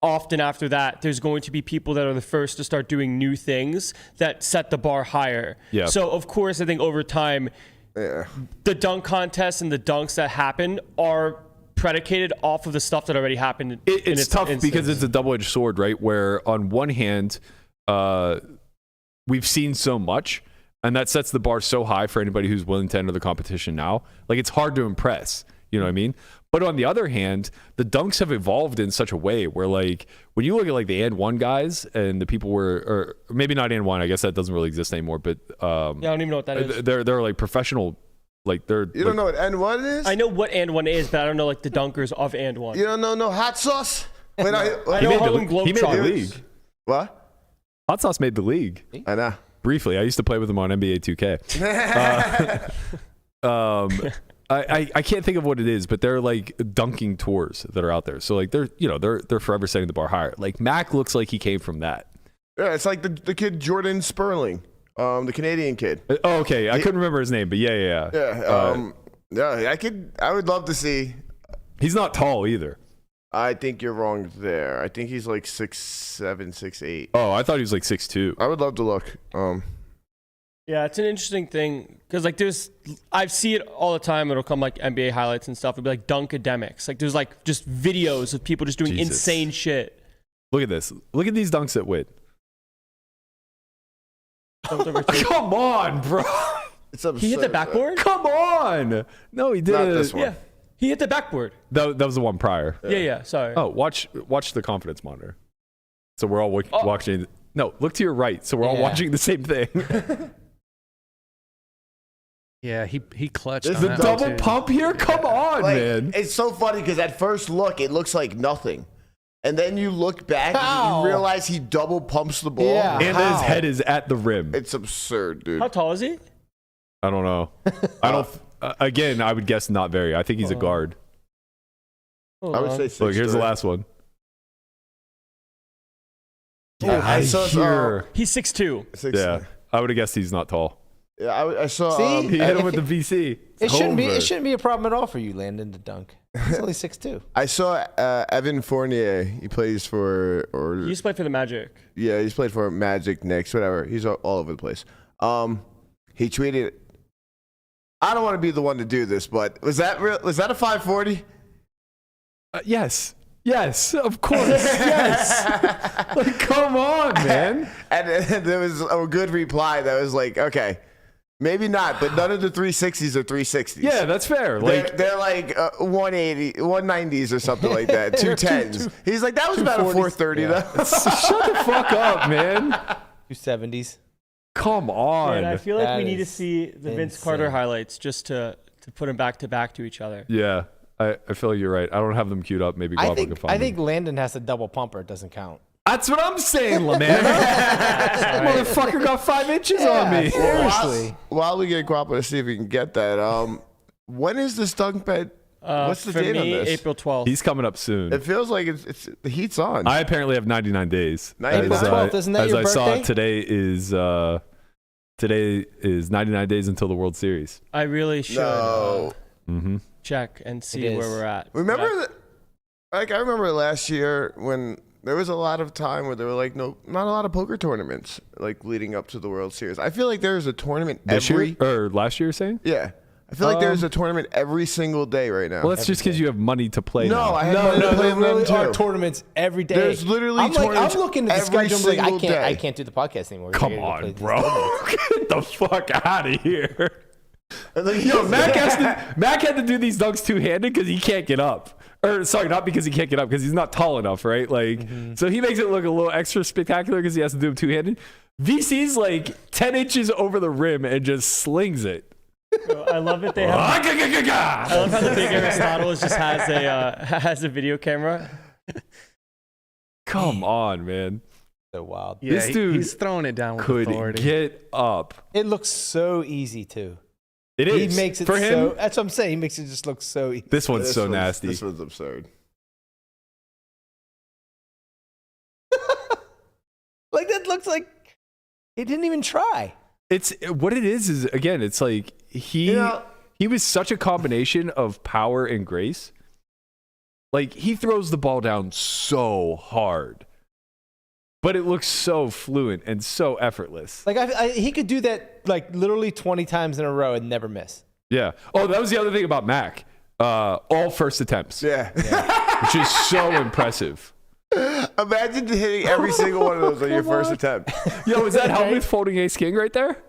often after that, there's going to be people that are the first to start doing new things that set the bar higher. Yeah. So of course, I think over time, the dunk contests and the dunks that happen are predicated off of the stuff that already happened. It's tough because it's a double-edged sword, right? Where on one hand, we've seen so much, and that sets the bar so high for anybody who's willing to enter the competition now. Like, it's hard to impress. You know what I mean? But on the other hand, the dunks have evolved in such a way where, like, when you look at like the and one guys and the people or maybe not and one, I guess that doesn't really exist anymore. But yeah, I don't even know what that is. they're like professional, like they're. you don't know what N1 is? I know what and one is, but I don't know like the dunkers of and one. You don't know no hot sauce? Wait, I I know made Harlem he made the Globetrotters. league. What? Hot Sauce made the league I know. briefly. I used to play with him on NBA 2K. I can't think of what it is, but they're like dunking tours that are out there. So like they're forever setting the bar higher. Like Mac looks like he came from that. Yeah, it's like the kid Jordan Sperling, the Canadian kid. Oh, okay. I couldn't remember his name, but yeah. Yeah, I would love to see. He's not tall either. I think you're wrong there. I think he's like 6'7", 6'8". Oh, I thought he was like 6'2". I would love to look. Yeah, it's an interesting thing because like I see it all the time. It'll come like NBA highlights and stuff. It'll be like dunkademics. Like there's like just videos of people just doing Jesus. insane shit. Look at this. Look at these dunks that win. Dunked over two. Come on, bro. It's absurd. He hit the backboard? Come on. No, he did Not it. this one. Yeah. He hit the backboard. That was the one prior. Yeah, sorry. Oh, watch the confidence monitor. So we're all watching. No, look to your right. So we're all watching the same thing. Yeah, he clutched This on is that the one, Double too. pump here? Come on, Like, man. it's so funny because at first look, it looks like nothing. And then you look back and you realize he double pumps the ball. Yeah. And How? his head is at the rim. It's absurd, dude. How tall is he? I don't know. I don't. Again, I would guess not very. I think he's a guard. Hold I would on. say 6'3". Look, here's the last one. I saw Here. He's 6'2". 6'3". Yeah, I would have guessed he's not tall. Yeah, I saw. See? He hit him with the VC. It shouldn't be. Over. It shouldn't be a problem at all for you, Landon, to dunk. He's only 6'2". I saw Evan Fournier. He plays for He used to play for the Magic. yeah, he's played for Magic, Knicks, whatever. He's all over the place. He tweeted, "I don't want to be the one to do this, but was that real? Was that a 540?" Yes. Yes, of course. Yes. Like, come on, man. And there was a good reply that was like, "Okay, maybe not, but none of the 360s are 360s. Yeah, that's fair. Like, They're like 180, 190s or something like that. 210s. He's like, that was about a 430 though. shut the fuck up, man. 270s. Come on. And I feel like That we need to is see the Vince insane. Carter highlights just to put them back to each other. Yeah, I feel like you're right. I don't have them queued up. Maybe Global can find I think them. Landon has a double pumper. It doesn't count. That's what I'm saying, LaManna. Motherfucker got 5 inches on me. Seriously. While we get Guapo to see if we can get that, when is this dunk bed? What's the for date me, on this? April 12th. He's coming up soon. It feels like it's the heat's on. I apparently have 99 days. April 12th, isn't that as your I saw birthday? today is 99 days until the World Series. I really should No. check and see It where is. we're at. Remember, I remember last year when there was a lot of time where there were like not a lot of poker tournaments like leading up to the World Series. I feel like there's a tournament This every year or last year, you're saying? yeah. I feel like there's a tournament every single day right now. Well, that's just because you have money to play. No, now. I have money to play there in them really are too. tournaments every day. There's literally I'm like, tournaments I'm looking at the every schedule. I'm like, single day. I can't do the podcast anymore. Come I gotta on, play these bro. tournaments. Get the fuck out of here. Like, Yo, Mac had to do these dunks two-handed because he can't get up. Or sorry, not because he can't get up, because he's not tall enough, right? Like, so he makes it look a little extra spectacular because he has to do them two-handed. VC's like 10 inches over the rim and just slings it. I love it. They have. I love how the big Aristotle just has a video camera. Come on, man. So wild. Yeah, This dude he's throwing it down with Could authority. get up. It looks so easy too. It is. He makes it for him. so. That's what I'm saying. He makes it just look so easy. This one's so nasty. This one's absurd. Like that looks like he didn't even try. It's what it is again. It's like he was such a combination of power and grace. Like he throws the ball down so hard, but it looks so fluent and so effortless. Like he could do that like literally 20 times in a row and never miss. Yeah. Oh, that was the other thing about Mac. All first attempts. Yeah. Which is so impressive. Imagine hitting every single one of those on your first attempt. Yo, is that Helmuth folding ace king right there?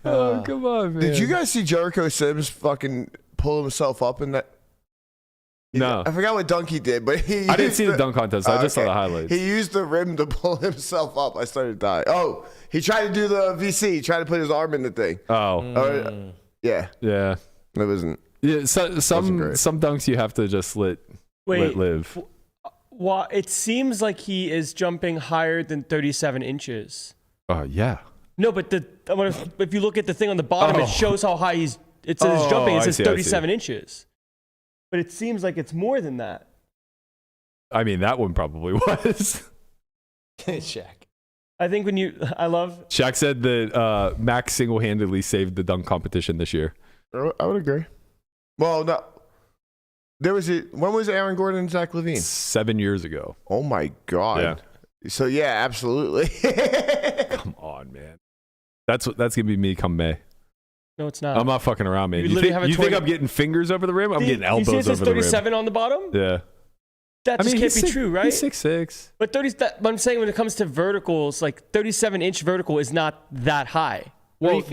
Oh, come on, man. Did you guys see Jericho Sims fucking pull himself up in that? No. I forgot what dunk he did, but I didn't see the dunk contest. I just saw the highlights. He used the rim to pull himself up. I started dying. Oh, he tried to do the VC. He tried to put his arm in the thing. Oh. Yeah. Yeah. It wasn't. Yeah, some dunks you have to just let live. Well, it seems like he is jumping higher than 37 inches. Yeah. No, but if you look at the thing on the bottom, it shows how high he's. It says jumping. It says 37 inches. But it seems like it's more than that. I mean, that one probably was. Shaq. I think Shaq said that Mac single-handedly saved the dunk competition this year. I would agree. Well, no. When was Aaron Gordon and Zach LaVine? 7 years ago. Oh my God. Yeah. So yeah, absolutely. Come on, man. That's gonna be me come May. No, it's not. I'm not fucking around, man. You think I'm getting fingers over the rim? I'm getting elbows over the rim. You see it says 37 on the bottom? Yeah. That just can't be true, right? He's 6'6". But I'm saying when it comes to verticals, like 37-inch vertical is not that high. Well,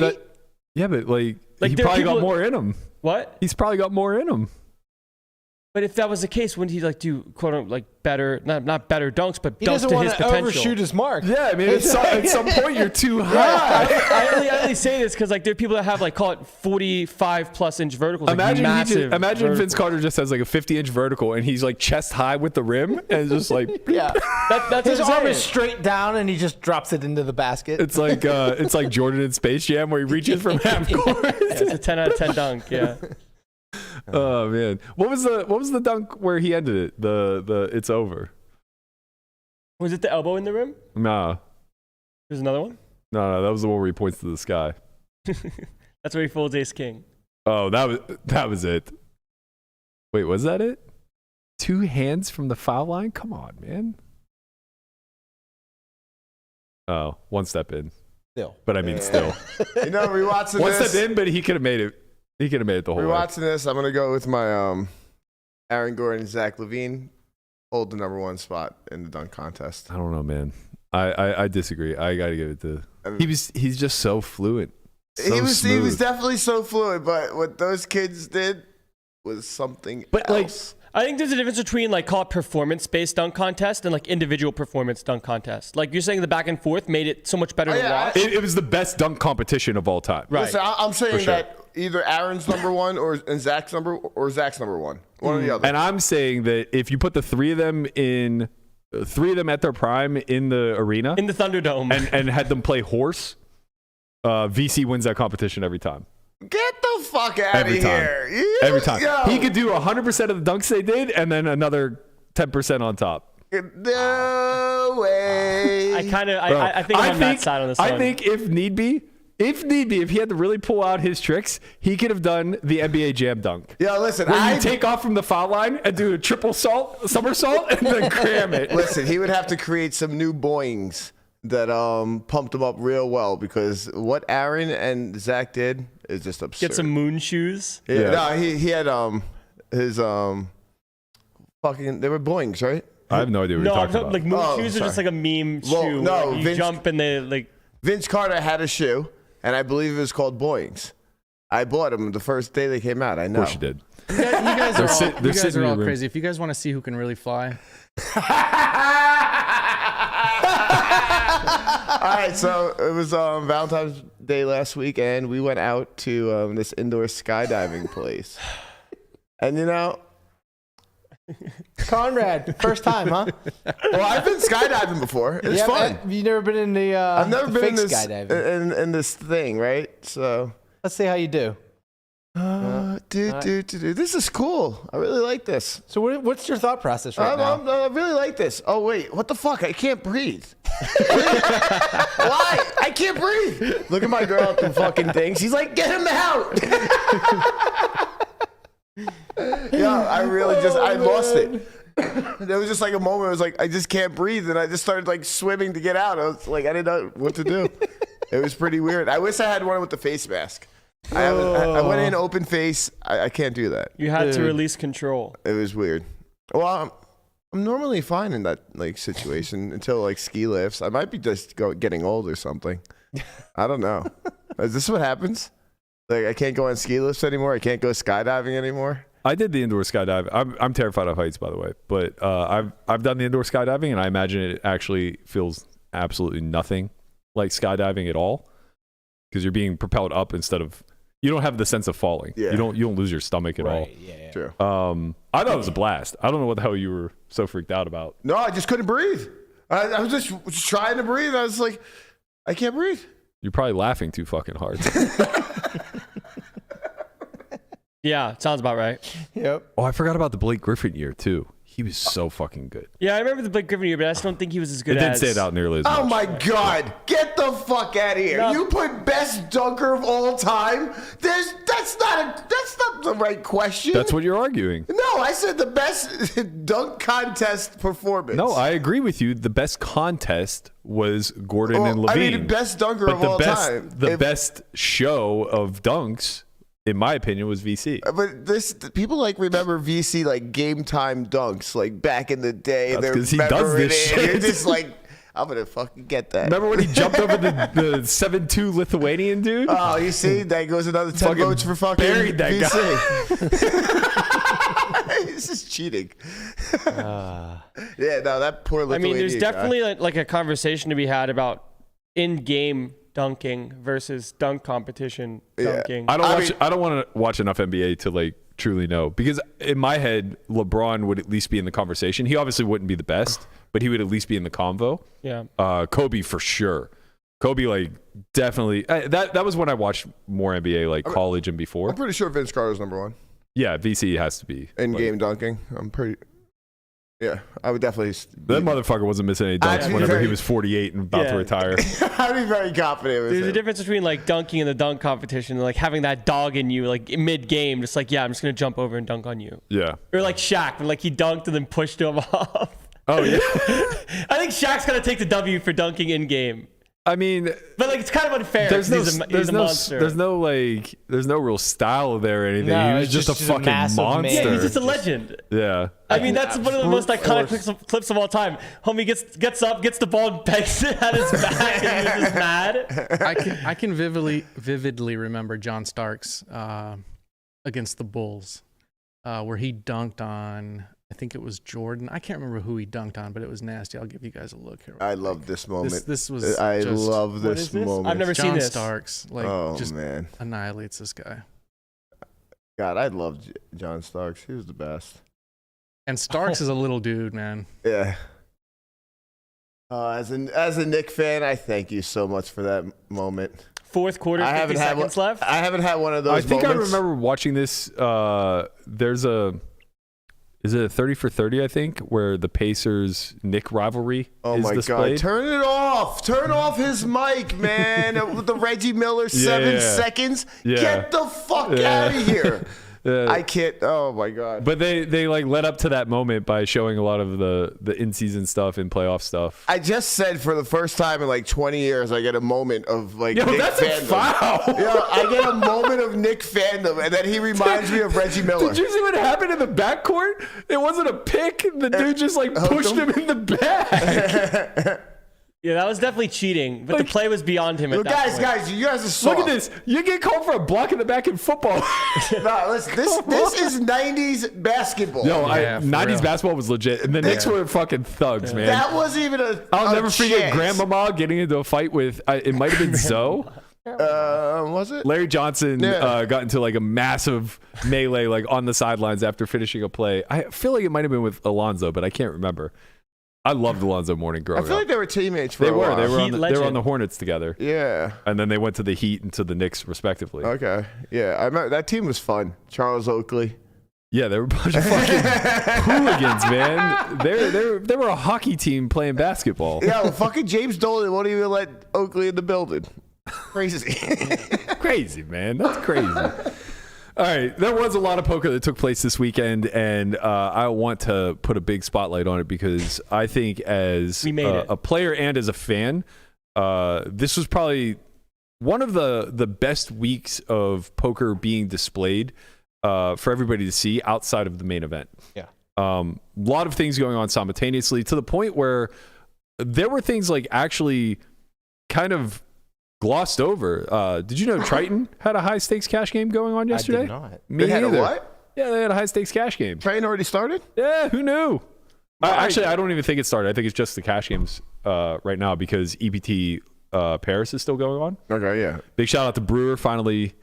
yeah, but like he probably got more in him. What? He's probably got more in him. But if that was the case, wouldn't he do quote unquote better, not better dunks, but he dunks to his potential? Overshoot his mark. Yeah, I mean, at some point you're too high. I only say this because there are people that have call it 45+ inch verticals. Imagine Vince Carter just has a 50-inch vertical and he's chest high with the rim and just yeah. That's his arm is straight down and he just drops it into the basket. It's like Jordan in Space Jam where he reaches from half court. It's a 10 out of 10 dunk. Yeah. Oh man, what was the dunk where he ended it? The it's over. Was it the elbow in the rim? Nah. There's another one. No, that was the one where he points to the sky. That's where he folds ace king. Oh, that was it. Wait, was that it? 2 hands from the foul line? Come on, man. Oh, 1 step in. Still, but I mean, still. Rewatching one this. step in, but he could have made it. He could have made it the whole way. Rewatching this, I'm gonna go with my Aaron Gordon and Zach LaVine hold the number 1 spot in the dunk contest. I don't know, man. I disagree. I gotta give it to. He's just so fluent. He was definitely so fluent, but what those kids did was something else. I think there's a difference between call it performance-based dunk contest and individual performance dunk contest. Like you're saying, the back and forth made it so much better to watch. It was the best dunk competition of all time. Right. Listen, I'm saying that either Aaron's number 1 or Zach's number 1, one or the other. And I'm saying that if you put the 3 of them at their prime in the arena, in the Thunderdome, and had them play horse, VC wins that competition every time. Get the fuck out of here. Every time. Yo. He could do 100% of the dunks they did and then another 10% on top. No way. I think I'm on that side on this one. I think if need be, if he had to really pull out his tricks, he could have done the NBA Jam dunk. Yeah, listen. Where you take off from the foul line and do a triple somersault and then cram it. Listen, he would have to create some new boings that pumped him up real well, because what Aaron and Zach did is just absurd. Get some moon shoes. Yeah. No, he had his fucking, they were boings, right? I have no idea what you're talking about. Moon shoes are just a meme shoe. No, you jump and they Vince Carter had a shoe, and I believe it was called boings. I bought them the first day they came out. I know. Of course you did. You guys are all crazy. If you guys want to see who can really fly. All right, so it was Valentine's Day last week, and we went out to this indoor skydiving place. And Conrad, first time, huh? Well, I've been skydiving before. It's fun. You never been in the I've never been in fake this skydiving. in this thing, right? So Let's see how you do. This is cool. I really like this. So what's your thought process right now? I really like this. Oh wait, what the fuck? I can't breathe. Why? I can't breathe. Look at my girl at the fucking thing. She's like, get him out. Yeah, I really I lost it. There was just like a moment. It was like I just can't breathe, and I just started like swimming to get out. I was like, I didn't know what to do. It was pretty weird. I wish I had one with the face mask. I went in open face. I can't do that. You had to release control. It was weird. Well, I'm normally fine in that like situation until like ski lifts. I might be just getting old or something. I don't know. Is this what happens? Like I can't go on ski lifts anymore. I can't go skydiving anymore. I did the indoor skydiving. I'm terrified of heights, by the way, but I've done the indoor skydiving, and I imagine it actually feels absolutely nothing like skydiving at all, because you're being propelled up instead of. You don't have the sense of falling. Yeah. You don't lose your stomach at all. Yeah. True. I thought it was a blast. I don't know what the hell you were so freaked out about. No, I just couldn't breathe. I was just trying to breathe. I was like, I can't breathe. You're probably laughing too fucking hard. Yeah, sounds about right. Yep. Oh, I forgot about the Blake Griffin year too. He was so fucking good. Yeah, I remember the Blake Griffin year, but I just don't think he was as good It didn't as. stand out nearly as much. Oh my God! Get the fuck out of here! No. You put best dunker of all time. That's not the right question. That's what you're arguing. No, I said the best dunk contest performance. No, I agree with you. The best contest was Gordon and Levine. I mean, best dunker but of the all best, time. The best show of dunks, in my opinion, was VC. But people like remember VC like game time dunks like back in the day. That's They're 'cause he does this remembering it. shit. You're just like, I'm gonna fucking get that. Remember when he jumped over the 7'2" Lithuanian dude? Oh, you see, that goes another 10 Fucking votes for fucking buried that VC. This is cheating. Yeah, no, that poor I Lithuanian mean, there's guy. definitely like a conversation to be had about in-game dunking versus dunk competition dunking. I don't want to watch enough NBA to like truly know, because in my head, LeBron would at least be in the conversation. He obviously wouldn't be the best, but he would at least be in the convo. Yeah. Kobe for sure. Kobe, like, definitely. That was when I watched more NBA, like college and before. I'm pretty sure Vince Carter's number one. Yeah, VC has to be. In game dunking. I'm pretty. Yeah, I would definitely. That motherfucker wasn't missing any dunks whenever he was 48 and about to retire. I'd be very confident with There's him. a difference between like dunking and the dunk competition, and like having that dog in you, like mid-game, just like, yeah, I'm just gonna jump over and dunk on you. Yeah. Or like Shaq, when like he dunked and then pushed him off. Oh yeah. I think Shaq's gonna take the W for dunking in game. I mean, But like it's kind of unfair. there's he's a no monster. there's no real style there or anything. No, he was it's just a just a fucking massive man. monster. Yeah, he's just a legend. Yeah. I mean, that's one of the most iconic clips of all time. Homie gets up, gets the ball, and pegs it at his back, and he's just mad. I can vividly remember John Starks against the Bulls, where he dunked on, I think it was Jordan. I can't remember who he dunked on, but it was nasty. I'll give you guys a look here. I love this moment. This was. I just, love What this is this? moment. I've never seen John this. Starks, like, Oh just man, annihilates this guy. God, I love John Starks. He was the best. And Starks is a little dude, man. Yeah. As a Knick fan, I thank you so much for that moment. Fourth quarter, I 50 haven't had seconds one, left. I haven't had one of those. I think moments. I remember watching this. Is it a 30 for 30, I think, where the Pacers-Knick rivalry Oh is my displayed? God! Turn it off! Turn off his mic, man! With the Reggie Miller 7 seconds. Yeah. Get the fuck Yeah. out of here! Yeah. I can't. Oh my God! But they like led up to that moment by showing a lot of the in-season stuff and playoff stuff. I just said for the first time in like 20 years, I get a moment of like Yo, Knick that's a fandom. foul. Yeah, I get a moment of Knick fandom, and then he reminds me of Reggie Miller. Did you see what happened in the backcourt? It wasn't a pick. The dude just like pushed him in the back. Yeah, that was definitely cheating, but the play was beyond him at Look, that point. guys, you guys are soft. Look at this. You get called for a block in the back in football. No, listen, this is 90s basketball. Yo, Yeah, for 90s real. basketball was legit. And the Knicks were fucking thugs, man. That wasn't even a I'll a never forget chance. Grandmama getting into a fight with, it might have been Zoe. Was it? Larry Johnson got into like a massive melee like on the sidelines after finishing a play. I feel like it might have been with Alonzo, but I can't remember. I loved Alonzo Mourning growing up. I feel like they were teammates for They a were. while. They were Heat on the Hornets together. Yeah. And then they went to the Heat and to the Knicks respectively. Okay. Yeah. I remember that team was fun. Charles Oakley. Yeah, they were a bunch of fucking hooligans, man. They were a hockey team playing basketball. Yeah, well, fucking James Dolan won't even let Oakley in the building. Crazy. Crazy, man. That's crazy. All right, there was a lot of poker that took place this weekend, and I want to put a big spotlight on it because I think as a player and as a fan, this was probably one of the best weeks of poker being displayed for everybody to see outside of the main event. Yeah. A lot of things going on simultaneously to the point where there were things like actually kind of glossed over. Did you know Triton had a high stakes cash game going on yesterday? I did not. Me They had a neither. what? Yeah, they had a high stakes cash game. Train already started? Yeah, who knew? Actually, I don't even think it started. I think it's just the cash games right now because EPT Paris is still going on. Okay, yeah. Big shout out to Brewer finally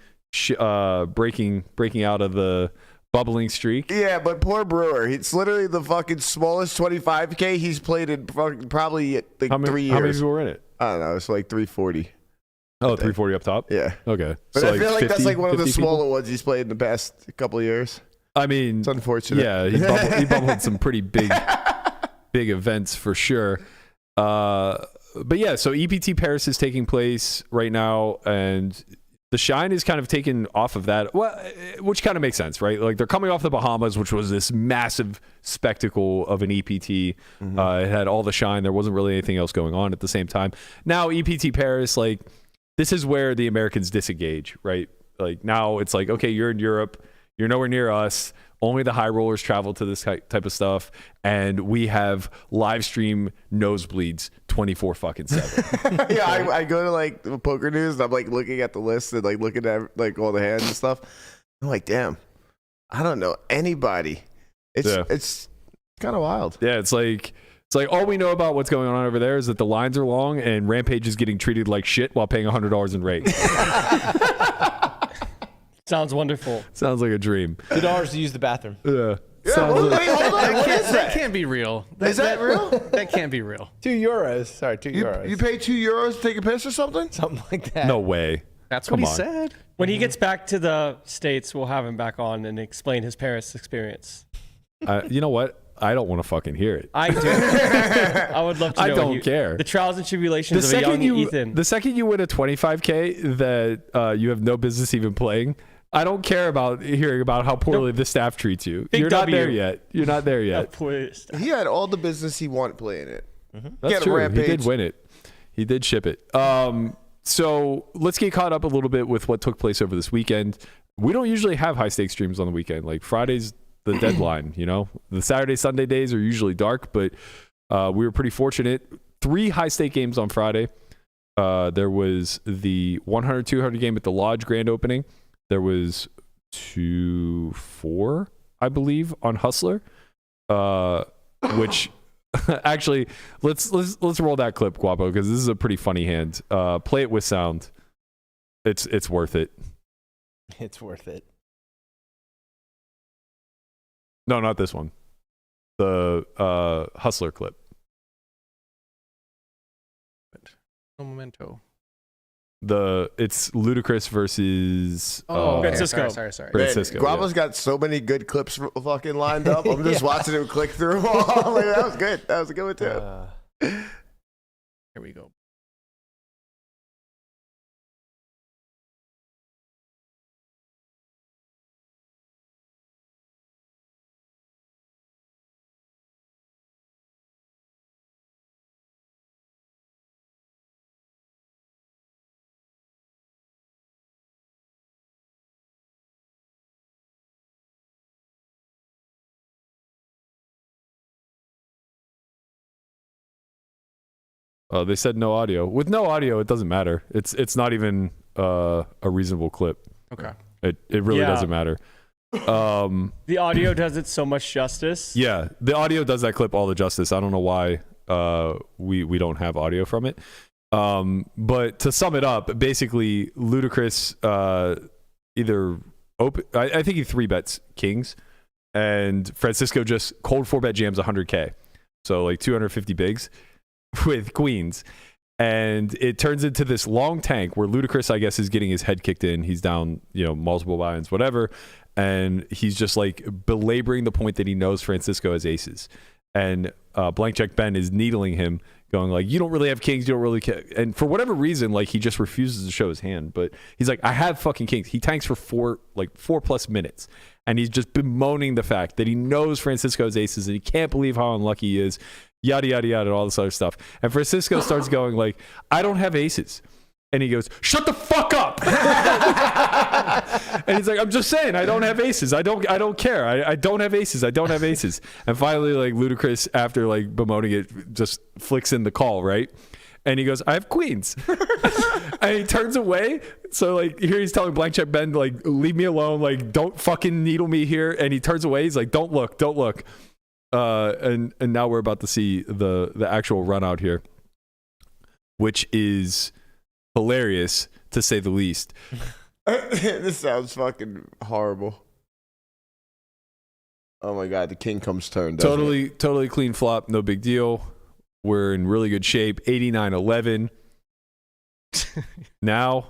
breaking out of the bubbling streak. Yeah, but poor Brewer. It's literally the fucking smallest 25K he's played in probably like 3 years. How many people were in it? I don't know. It's like 340. Oh, 340 up top? Yeah. Okay. But So I feel like that's 50 like one of the 50 people? smaller ones he's played in the past couple of years. I mean, It's unfortunate. yeah, he bubbled some pretty big events for sure. But yeah, so EPT Paris is taking place right now, and the shine is kind of taken off of that, well, which kind of makes sense, right? Like they're coming off the Bahamas, which was this massive spectacle of an EPT. It had all the shine. There wasn't really anything else going on at the same time. Now EPT Paris, like this is where the Americans disengage, right? Like now it's like, okay, you're in Europe, you're nowhere near us. Only the high rollers travel to this type of stuff, and we have live stream nosebleeds 24/7. Yeah, I go to like the poker news and I'm like looking at the list and like looking at like all the hands and stuff. I'm like, damn, I don't know anybody. It's kind of wild. Yeah, it's like all we know about what's going on over there is that the lines are long and Rampage is getting treated like shit while paying $100 in rate. Sounds wonderful. Sounds like a dream. $2 to use the bathroom. Yeah. Yeah, Sounds like- wait, hold on. What is That that? can't be real. Is that real? That can't be real. €2. Sorry, €2. You pay €2 to take a piss or something? Something like that. no way. That's Come what he on. said. When he gets back to the States, we'll have him back on and explain his Paris experience. You know what? I don't want to fucking hear it. I do. I would love to know. I don't care. The trials and tribulations of a young Ethan. The second you win a 25K that you have no business even playing, I don't care about hearing about how poorly the staff treats you. Big You're not W. there yet. You're not there yet. He had all the business he wanted playing it. That's Get a true. He Rampage. did win it. He did ship it. So let's get caught up a little bit with what took place over this weekend. We don't usually have high stakes streams on the weekend. Like Friday's the deadline, you know? The Saturday, Sunday days are usually dark, but we were pretty fortunate. 3 high stake games on Friday. There was the 100-200 game at the Lodge grand opening. There was 2-4, I believe, on Hustler, which actually let's roll that clip, Guapo, because this is a pretty funny hand. Play it with sound. It's worth it. It's worth it. No, not this one. The Hustler clip. No memento. It's Luda Chris versus Francisco. Sorry. Francisco. Guavo's got so many good clips fucking lined up. I'm just watching him click through them all. Like, that was good. That was a good one too. Here we go. They said no audio. With no audio, it doesn't matter. It's not even a reasonable clip. Okay. It really Yeah. doesn't matter. The audio does it so much justice. Yeah, the audio does that clip all the justice. I don't know why we don't have audio from it. But to sum it up, basically, Luda Chris either open. I think he 3-bets kings, and Francisco just cold 4-bet jams 100K, so like 250 bigs with queens. And it turns into this long tank where Luda Chris, I guess, is getting his head kicked in. He's down, multiple buy-ins, whatever. And he's just like belaboring the point that he knows Francisco has aces. And Blank Check Ben is needling him, going like, you don't really have kings, you don't really care. And for whatever reason, like he just refuses to show his hand. But he's like, I have fucking kings. He tanks for 4+ minutes. And he's just bemoaning the fact that he knows Francisco has aces and he can't believe how unlucky he is. Yada, yada, yada, and all this other stuff. And Francisco starts going like, I don't have aces. And he goes, shut the fuck up. And he's like, I'm just saying, I don't have aces. I don't care. I don't have aces. I don't have aces. And finally, like Luda Chris, after like bemoaning it, just flicks in the call, right? And he goes, I have queens. And he turns away. So like here he's telling Blank Check Ben, like, leave me alone. Like, don't fucking needle me here. And he turns away. He's like, don't look. And now we're about to see the actual run out here, which is hilarious to say the least. This sounds fucking horrible. Oh my god, the king comes turn. Totally clean flop, no big deal. We're in really good shape. 89-11. Now,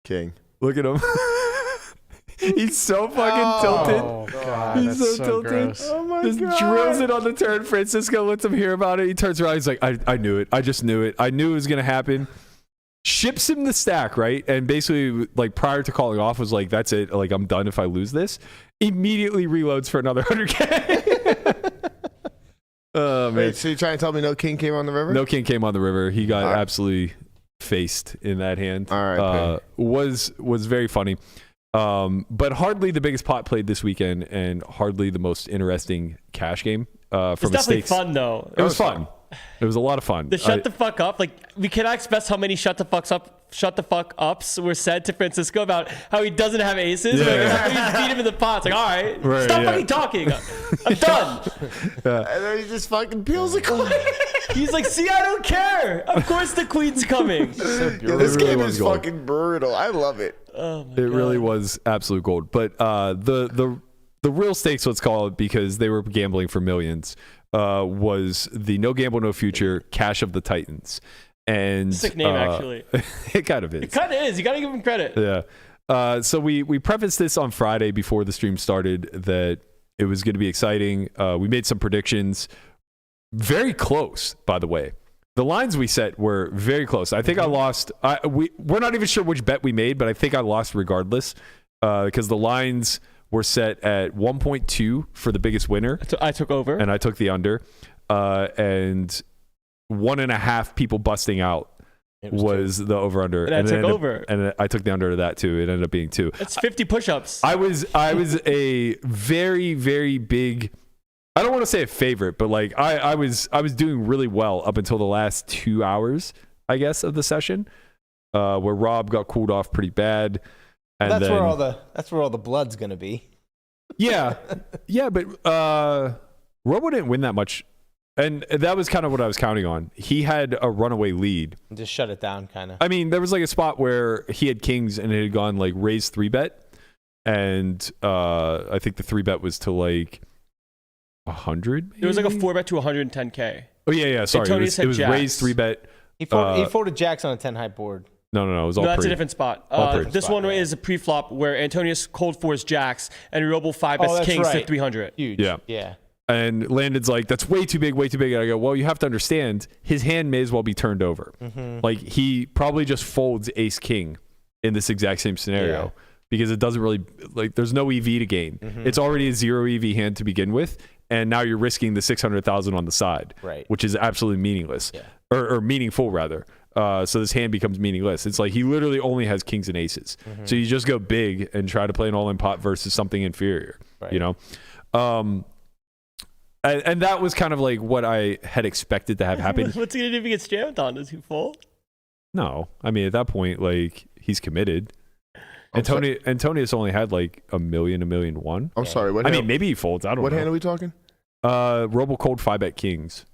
king. Look at him. He's so fucking tilted. Oh, God, He's that's so so tilted. gross. Oh my Just god. drills it on the turn. Francisco lets him hear about it. He turns around. He's like, I knew it. I just knew it. I knew it was going to happen. Ships him the stack, right? And basically, like, prior to calling off, was like, that's it. Like, I'm done if I lose this. Immediately reloads for another 100K. Oh, man. Wait, so you're trying to tell me no king came on the river? No king came on the river. He got absolutely faced in that hand. All right. Was very funny. But hardly the biggest pot played this weekend, and hardly the most interesting cash game. It's definitely fun though. It was fun. It was a lot of fun. The shut the fuck up, like we cannot express how many shut the fuck ups were said to Francisco about how he doesn't have aces. Yeah. He beat him in the pot. It's like, all right, Right, stop yeah. fucking talking. I'm done. And then he just fucking peels a coin. He's like, see, I don't care. Of course the queen's coming. This really game was is gold. fucking brutal. I love it. Oh my It God. really was absolute gold. But the real stakes, let's call it, because they were gambling for millions, was the no gamble, no future cash of the Titans. And Sick name, actually. It kind of is. It kind of is. You got to give him credit. Yeah. So we prefaced this on Friday before the stream started that it was going to be exciting. We made some predictions. Very close, by the way. The lines we set were very close. I think I lost. We're not even sure which bet we made, but I think I lost regardless because the lines were set at 1.2 for the biggest winner. I took over. And I took the under. And 1.5 people busting out was the over-under. And I took over. And I took the under to that, too. It ended up being 2. It's 50 push-ups. I was a very, very big... I don't want to say a favorite, but like I was doing really well up until the last 2 hours, I guess, of the session, where Rob got cooled off pretty bad. And that's then, where all the blood's gonna be. Yeah, but Robo didn't win that much, and that was kind of what I was counting on. He had a runaway lead. Just shut it down, kind of. I mean, there was like a spot where he had kings and it had gone like raise 3-bet, and I think the 3-bet was to like 100. It was like a 4-bet to 110K. Oh yeah. Sorry, Antonius it was had raised jacks. 3-bet. He folded jacks on a 10 high board. No, it was all No, that's pre. a different spot. All pre. This one is a pre-flop where Antonius cold 4s jacks and Robl 5-bets that's kings to right. 300. Huge. Yeah. And Landon's like, that's way too big. And I go, well, you have to understand, his hand may as well be turned over. Mm-hmm. Like, he probably just folds ace-king in this exact same scenario because it doesn't really, like, there's no EV to gain. Mm-hmm. It's already a 0 EV hand to begin with, and now you're risking the 600,000 on the side, Right. which is absolutely meaningless, or meaningful, rather. So this hand becomes meaningless. It's like he literally only has kings and aces. Mm-hmm. So you just go big and try to play an all-in pot versus something inferior, you know? And that was kind of like what I had expected to have happen. What's he going to do if he gets jammed on? Does he fold? No. I mean, at that point, like, he's committed. Antonius only had like $1 million, $1.1 million. I'm sorry. I mean, maybe he folds. I don't know. What hand are we talking? Robl cold 5-bet kings.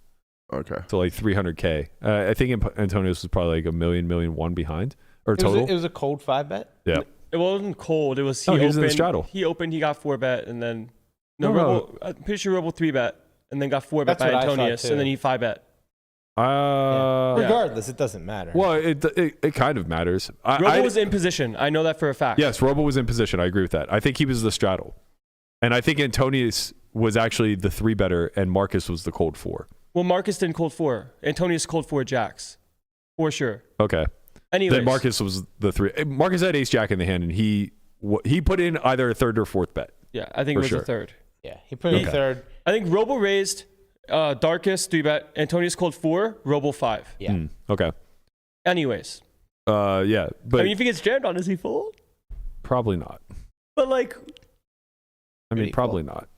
Okay. So like 300K. I think Antonius was probably like $1 million behind or total. It was a cold 5-bet. Yeah. It wasn't cold. It was he was in the straddle. He opened. He got 4-bet, and then No. I'm pretty sure Robl 3-bet, and then got 4-bet That's by what I thought, Antonius, too. and then he 5-bet. Regardless, it doesn't matter. Well, it kind of matters. Robl was in position. I know that for a fact. Yes, Robl was in position. I agree with that. I think he was the straddle. And I think Antonius was actually the 3-better, and Marcus was the cold 4. Well, Marcus didn't cold 4. Antonius cold 4 jacks, for sure. Okay. Anyways. Then Marcus was the 3. Marcus had ace jack in the hand, and he put in either a 3rd or 4th bet. Yeah, I think it was a 3rd. Yeah, he put in a 3rd. I think Robl raised, Darkest 3-bet, Antonius cold 4, Robl 5. Yeah. Okay. Anyways. Yeah, but I mean, if he gets jammed on, does he fold? probably not. But like, Probably not.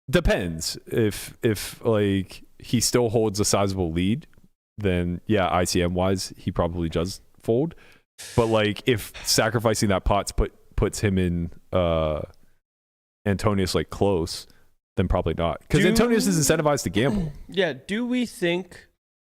Depends. If like he still holds a sizable lead, then yeah, ICM wise, he probably does fold. But like if sacrificing that pot puts him in Antonius like close, then probably not. Because Antonius is incentivized to gamble. yeah, do we think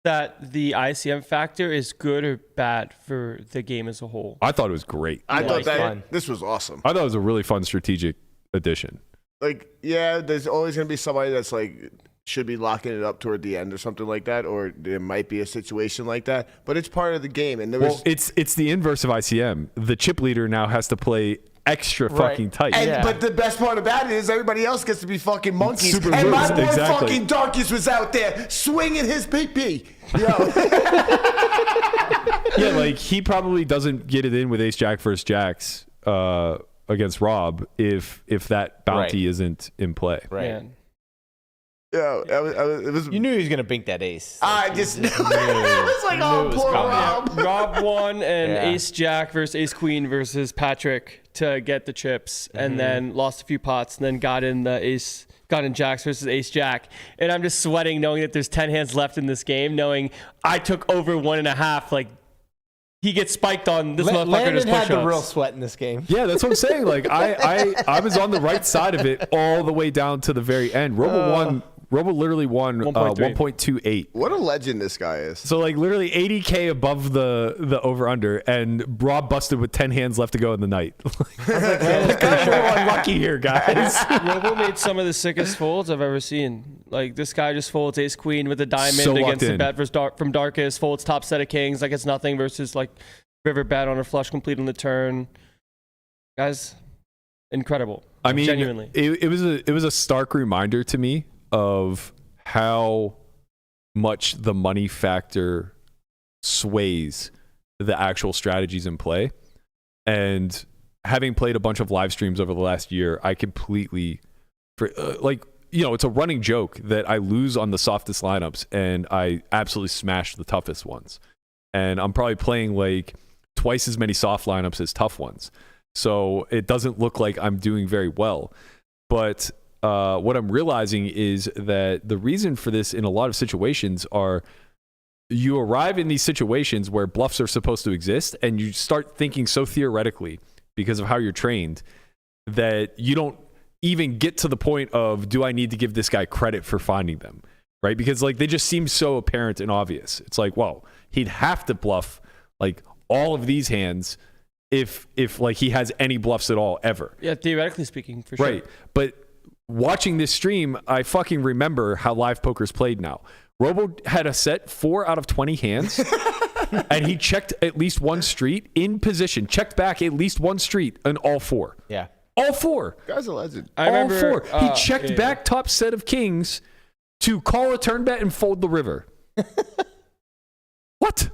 that the ICM factor is good or bad for the game as a whole? I thought it was great. I thought that fun. this was awesome. I thought it was a really fun strategic addition. Like, yeah, there's always going to be somebody that's like, should be locking it up toward the end or something like that, or there might be a situation like that, but it's part of the game. And there was, it's the inverse of ICM. The chip leader now has to play extra fucking tight. and, but the best part about it is everybody else gets to be fucking monkeys. Super and my moves, boy exactly. fucking Darkest was out there swinging his PP. Yo. Yeah, like he probably doesn't get it in with ace jack versus jacks against Rob if that bounty isn't in play. Right. Man. Yo, it was. You knew he was gonna bink that ace. I just knew it. I was like, oh, poor Rob. Rob won and Yeah. Ace Jack versus Ace Queen versus Patrick to get the chips, and then lost a few pots, and then got in Jacks versus Ace Jack. And I'm just sweating knowing that there's 10 hands left in this game, knowing I took over 1.5. Like, he gets spiked on this motherfucker. Landon just had the push-ups. real sweat in this game. Yeah, that's what I'm saying. Like I was on the right side of it all the way down to the very end. Robl literally won 1.28. What a legend this guy is. So like literally 80K above the over under, and Rob busted with 10 hands left to go in the night. Guys are unlucky here, guys. Robl made some of the sickest folds I've ever seen. Like, this guy just folds Ace Queen with a diamond So locked against the in. bet from Darkest, folds top set of kings like it's nothing versus like river bet on a flush complete on the turn. Guys, incredible. I mean, genuinely. it was a stark reminder to me of how much the money factor sways the actual strategies in play. And having played a bunch of live streams over the last year, I completely it's a running joke that I lose on the softest lineups and I absolutely smash the toughest ones. And I'm probably playing like twice as many soft lineups as tough ones. So it doesn't look like I'm doing very well. But what I'm realizing is that the reason for this in a lot of situations are you arrive in these situations where bluffs are supposed to exist, and you start thinking so theoretically because of how you're trained that you don't even get to the point of, do I need to give this guy credit for finding them, right? Because like they just seem so apparent and obvious. It's like, well, he'd have to bluff like all of these hands if like he has any bluffs at all ever. Yeah, theoretically speaking, for sure. Right. But watching this stream, I fucking remember how live poker's played now. Robl had a set 4 out of 20 hands, and he checked at least one street in position, checked back at least one street in all 4. Yeah. All 4. Guy's a legend. I remember, all 4. He checked back top set of kings to call a turn bet and fold the river. What?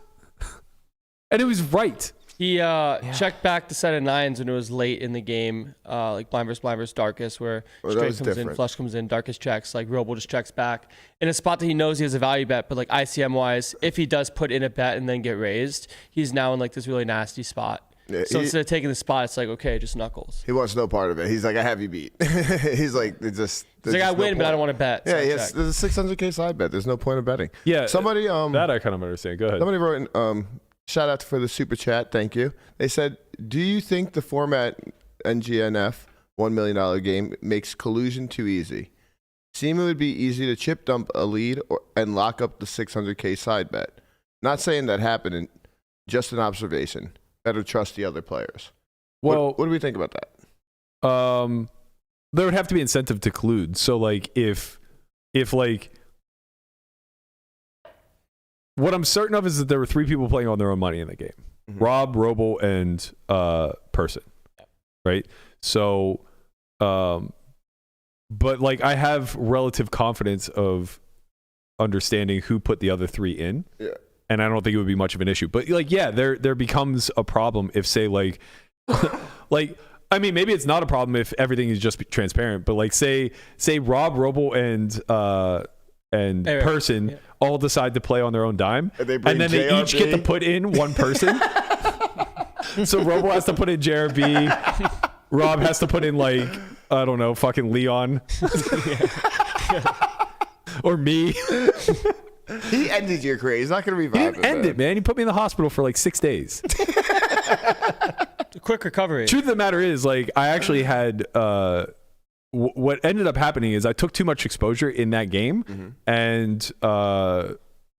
And it was right. He checked back the set of 9s when it was late in the game, like blind versus Darkest, where straight comes different. in, flush comes in, Darkest checks. Like Robl just checks back in a spot that he knows he has a value bet, but like ICM wise, if he does put in a bet and then get raised, he's now in like this really nasty spot. Yeah, So instead of taking the spot, it's like, okay, just knuckles. He wants no part of it. He's like, I have you beat. He's like, He's like, I win, but I don't want to bet. Yeah, so I yes. check. There's a 600K side bet. There's no point of betting. Yeah. Somebody That I kind of understand. Go ahead. Somebody wrote in, shout out for the super chat. Thank you. They said, do you think the format NGNF $1 million game makes collusion too easy? seem it would be easy to chip dump a lead and lock up the 600K side bet. Not saying that happened, just an observation. Better trust the other players. Well, what do we think about that? There would have to be incentive to collude. So like if like what I'm certain of is that there were 3 people playing on their own money in the game. Mm-hmm. Rob, Robl, and Persson. Right? So but like I have relative confidence of understanding who put the other 3 in. Yeah. And I don't think it would be much of an issue. But like, yeah, there becomes a problem if, say, like, like, I mean, maybe it's not a problem if everything is just transparent. But like, say Rob, Robl, and Persson all decide to play on their own dime, and then they each get to put in one person. So Robl has to put in JRB. Rob has to put in, like, I don't know, fucking Leon. Or me. He ended your career. He's not going to revive He didn't end it, man. He put me in the hospital for like 6 days. Quick recovery. Truth of the matter is, like, I actually had what ended up happening is I took too much exposure in that game, and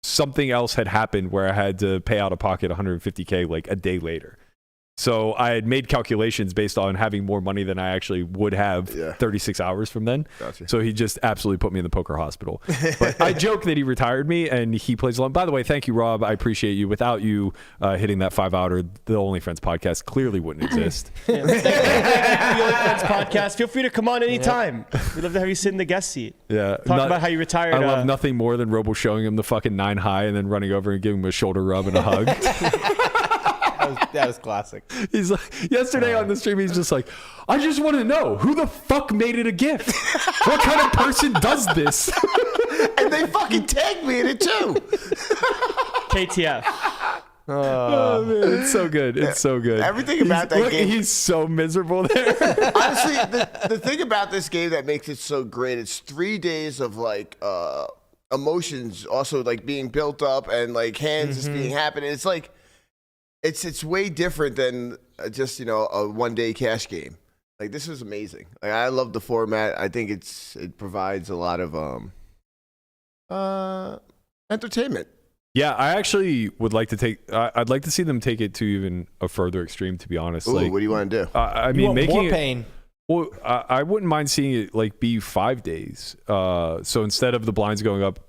something else had happened where I had to pay out of pocket $150K like a day later. So I had made calculations based on having more money than I actually would have 36 hours from then. Gotcha. So he just absolutely put me in the poker hospital. But I joke that he retired me and he plays along. By the way, thank you, Rob. I appreciate you. Without you hitting that 5-outer, the Only Friends podcast clearly wouldn't exist. Thank you, the Only Friends podcast. Feel free to come on anytime. We'd love to have you sit in the guest seat. Yeah. Talk about how you retired. I love nothing more than Robl showing him the fucking 9 high and then running over and giving him a shoulder rub and a hug. That was classic. He's like, yesterday on the stream, he's just like, I just want to know who the fuck made it a gift. What kind of person does this? And they fucking tagged me in it too. KTF. Oh man, it's so good. It's so good. Everything about that game. He's so miserable there. Honestly, the thing about this game that makes it so great, it's 3 days of like emotions also like being built up and like hands just being happening. It's like it's way different than just, you know, a one-day cash game. Like, this is amazing. Like, I love the format. I think it provides a lot of entertainment. Yeah, I actually would like to I'd like to see them take it to even a further extreme, to be honest. Ooh, like, what do you want to do? I mean, making more it, pain. Well, I wouldn't mind seeing it like be 5 days. So instead of the blinds going up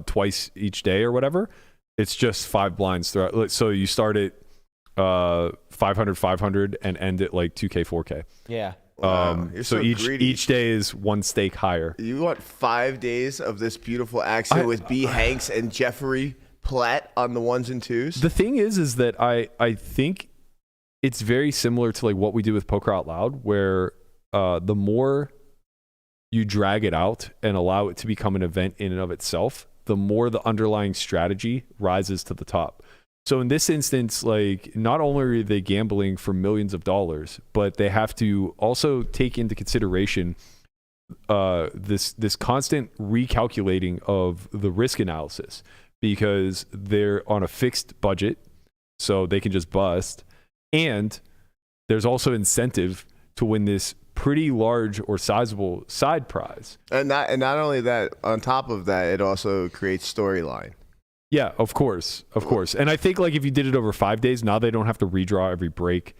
twice each day or whatever, it's just 5 blinds throughout. So you start at 500 and end at like 2K, 4K. Yeah. Wow, so each day is 1 stake higher. You want 5 days of this beautiful action with B. Hanks and Jeffrey Platt on the 1s and 2s? The thing is that I think it's very similar to like what we do with Poker Out Loud, where the more you drag it out and allow it to become an event in and of itself, the more the underlying strategy rises to the top. So in this instance, like, not only are they gambling for millions of dollars, but they have to also take into consideration this constant recalculating of the risk analysis, because they're on a fixed budget, so they can just bust. And there's also incentive to win this pretty large or sizable side prize. And not only that, on top of that, it also creates storyline. Yeah, of course. And I think like if you did it over 5 days, now they don't have to redraw every break.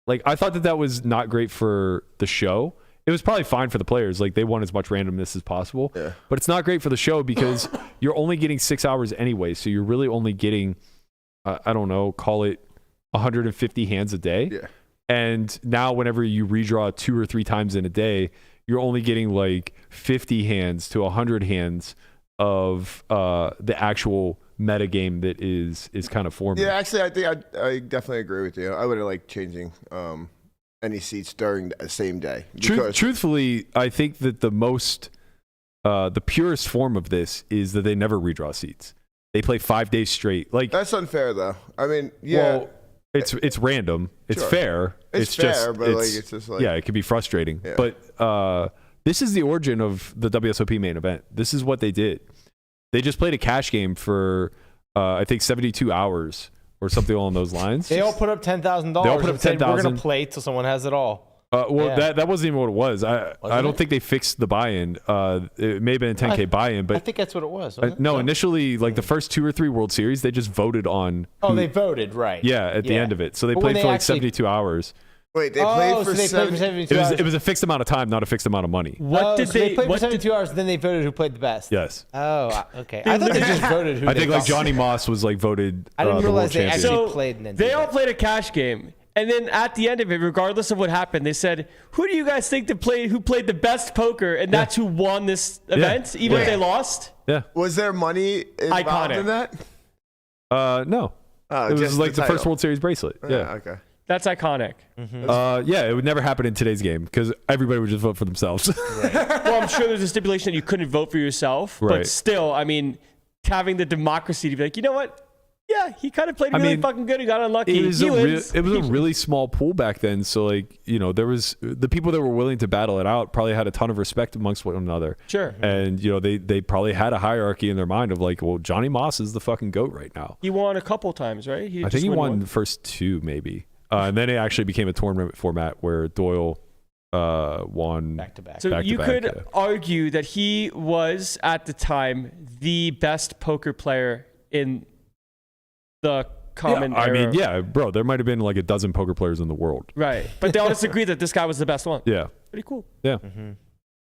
Like, I thought that was not great for the show. It was probably fine for the players. Like, they want as much randomness as possible. Yeah. But it's not great for the show because you're only getting 6 hours anyway. So you're really only getting, I don't know, call it 150 hands a day. Yeah. And now whenever you redraw 2 or 3 times in a day, you're only getting like 50 hands to 100 hands of the actual meta game that is kind of forming. Yeah, actually, I think I definitely agree with you. I wouldn't like changing any seats during the same day. Truthfully, I think that the purest form of this is that they never redraw seats. They play 5 days straight. Like, that's unfair, though. I mean, yeah. Well, it's random. It's fair. It's fair, but it's just like, yeah, it can be frustrating. Yeah. But this is the origin of the WSOP main event. This is what they did. They just played a cash game for I think 72 hours or something along those lines. They all put up $10,000. They all put up $10,000. We're gonna play till someone has it all. That wasn't even what it was. I don't think they fixed the buy-in. It may have been a 10K buy-in, but I think that's what it was. Wasn't it? no, initially, like the first 2 or 3 World Series, they just voted on. They voted, right? Yeah, at the end of it. So they played for like 72 hours. Wait, they played for 72 hours. It was a fixed amount of time, not a fixed amount of money. They played for 72 hours, then they voted who played the best. Yes. Oh, okay. I thought they just voted who. I think like Johnny Moss was like voted. I didn't realize the world they champion. actually played. And then they all played a cash game. And then at the end of it, regardless of what happened, they said, "Who do you guys think who played the best poker?" And that's who won this event, even if they lost. Yeah. Was there money involved in that? No. Oh, it was just like the first title. World Series bracelet. Yeah. Okay. That's iconic. Yeah, it would never happen in today's game because everybody would just vote for themselves. Well, I'm sure there's a stipulation that you couldn't vote for yourself, Right. but still, I mean, having the democracy to be like, you know what? Yeah, he kind of played really fucking good. He got unlucky. It was a really small pool back then. So like, there was the people that were willing to battle it out probably had a ton of respect amongst one another. Sure. And they probably had a hierarchy in their mind of like, well, Johnny Moss is the fucking GOAT right now. He won a couple times, right? I think he won the first 2 maybe. And then it actually became a tournament format where Doyle won back to back. So you could argue that he was at the time the best poker player in the common era. I mean, yeah, bro, there might have been like a dozen poker players in the world. Right. But they all just agreed that this guy was the best one. Yeah. Pretty cool. Yeah.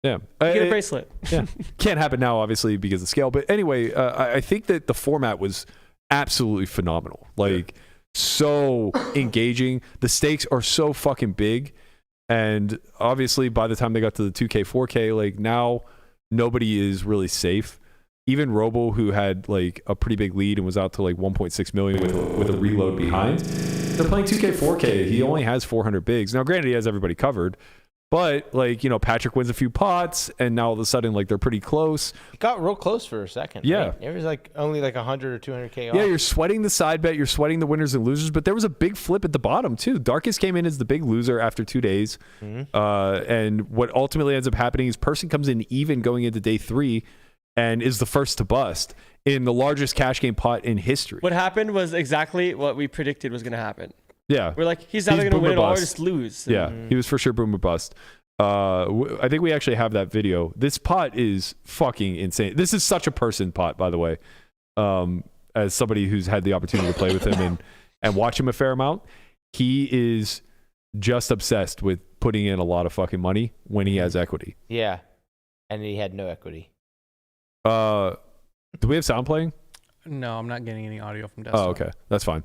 Yeah. Get a bracelet. Yeah. Can't happen now, obviously, because of scale. But anyway, I think that the format was absolutely phenomenal. Like, so engaging. The stakes are so fucking big. And obviously, by the time they got to the 2K, 4K, like now nobody is really safe. Even Robl, who had like a pretty big lead and was out to like 1.6 million with a reload behind, they're playing 2K, 4K. He only has 400 bigs. Now, granted, he has everybody covered. But like, Patrick wins a few pots and now all of a sudden like they're pretty close. It got real close for a second. Yeah. Right? It was like only like 100 or 200K off. Yeah, you're sweating the side bet, you're sweating the winners and losers, but there was a big flip at the bottom too. Darkest came in as the big loser after 2 days. And what ultimately ends up happening is Persson comes in even going into day 3 and is the first to bust in the largest cash game pot in history. What happened was exactly what we predicted was going to happen. Yeah. We're like, he's either going to win it or just lose. Yeah, he was for sure boom or bust. I think we actually have that video. This pot is fucking insane. This is such a Persson pot, by the way. As somebody who's had the opportunity to play with him and watch him a fair amount, he is just obsessed with putting in a lot of fucking money when he has equity. Yeah. And he had no equity. Do we have sound playing? No, I'm not getting any audio from desktop. Oh, okay. That's fine.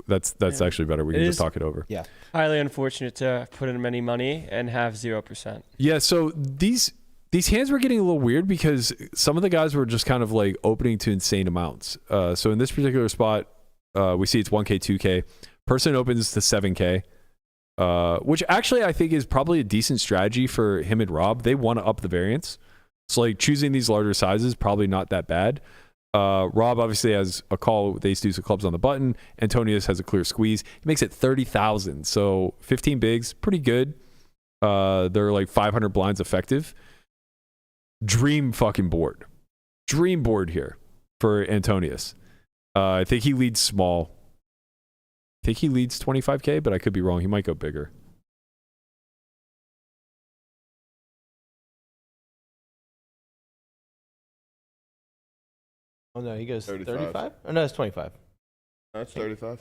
That's actually better. We can just talk it over. Yeah. Highly unfortunate to put in any money and have 0%. Yeah, so these hands were getting a little weird because some of the guys were just kind of like opening to insane amounts. So in this particular spot, we see it's 1K, 2K. Persson opens to 7K, which actually I think is probably a decent strategy for him and Rob. They want to up the variance. So like choosing these larger sizes, probably not that bad. Rob obviously has a call with ace-deuce of clubs on the button. Antonius has a clear squeeze. He makes it 30,000. So 15 bigs, pretty good. They're like 500 blinds effective. Dream fucking board. Dream board here for Antonius. I think he leads small. I think he leads 25K, but I could be wrong. He might go bigger. Oh, no, he goes 35. 35? Oh, no, it's 25. That's 35.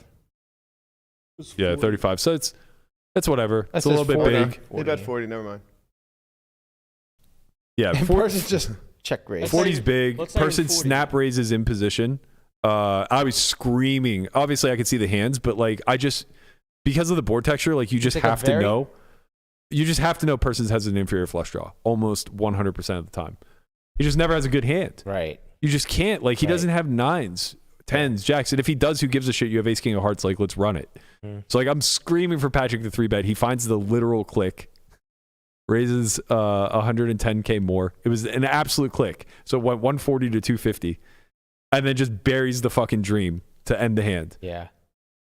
Yeah, 35. So it's whatever. That It's a little says bit 40. big. He bet 40, never mind. Yeah, And Persson's just check raise. 40's big. Let's say Persson 40. snap raises in position. I was screaming. Obviously, I could see the hands, but like because of the board texture, like you just like a have to very- know. You just have to know Persson has an inferior flush draw almost 100% of the time. He just never has a good hand. Right. You just can't. Like he Right. doesn't have 9s, 10s, jacks. And if he does, who gives a shit? You have ace king of hearts. Like let's run it. So like I'm screaming for Patrick the 3-bet. He finds the literal click. Raises 110K more. It was an absolute click. So it went 140 to 250. And then just buries the fucking dream to end the hand. Yeah.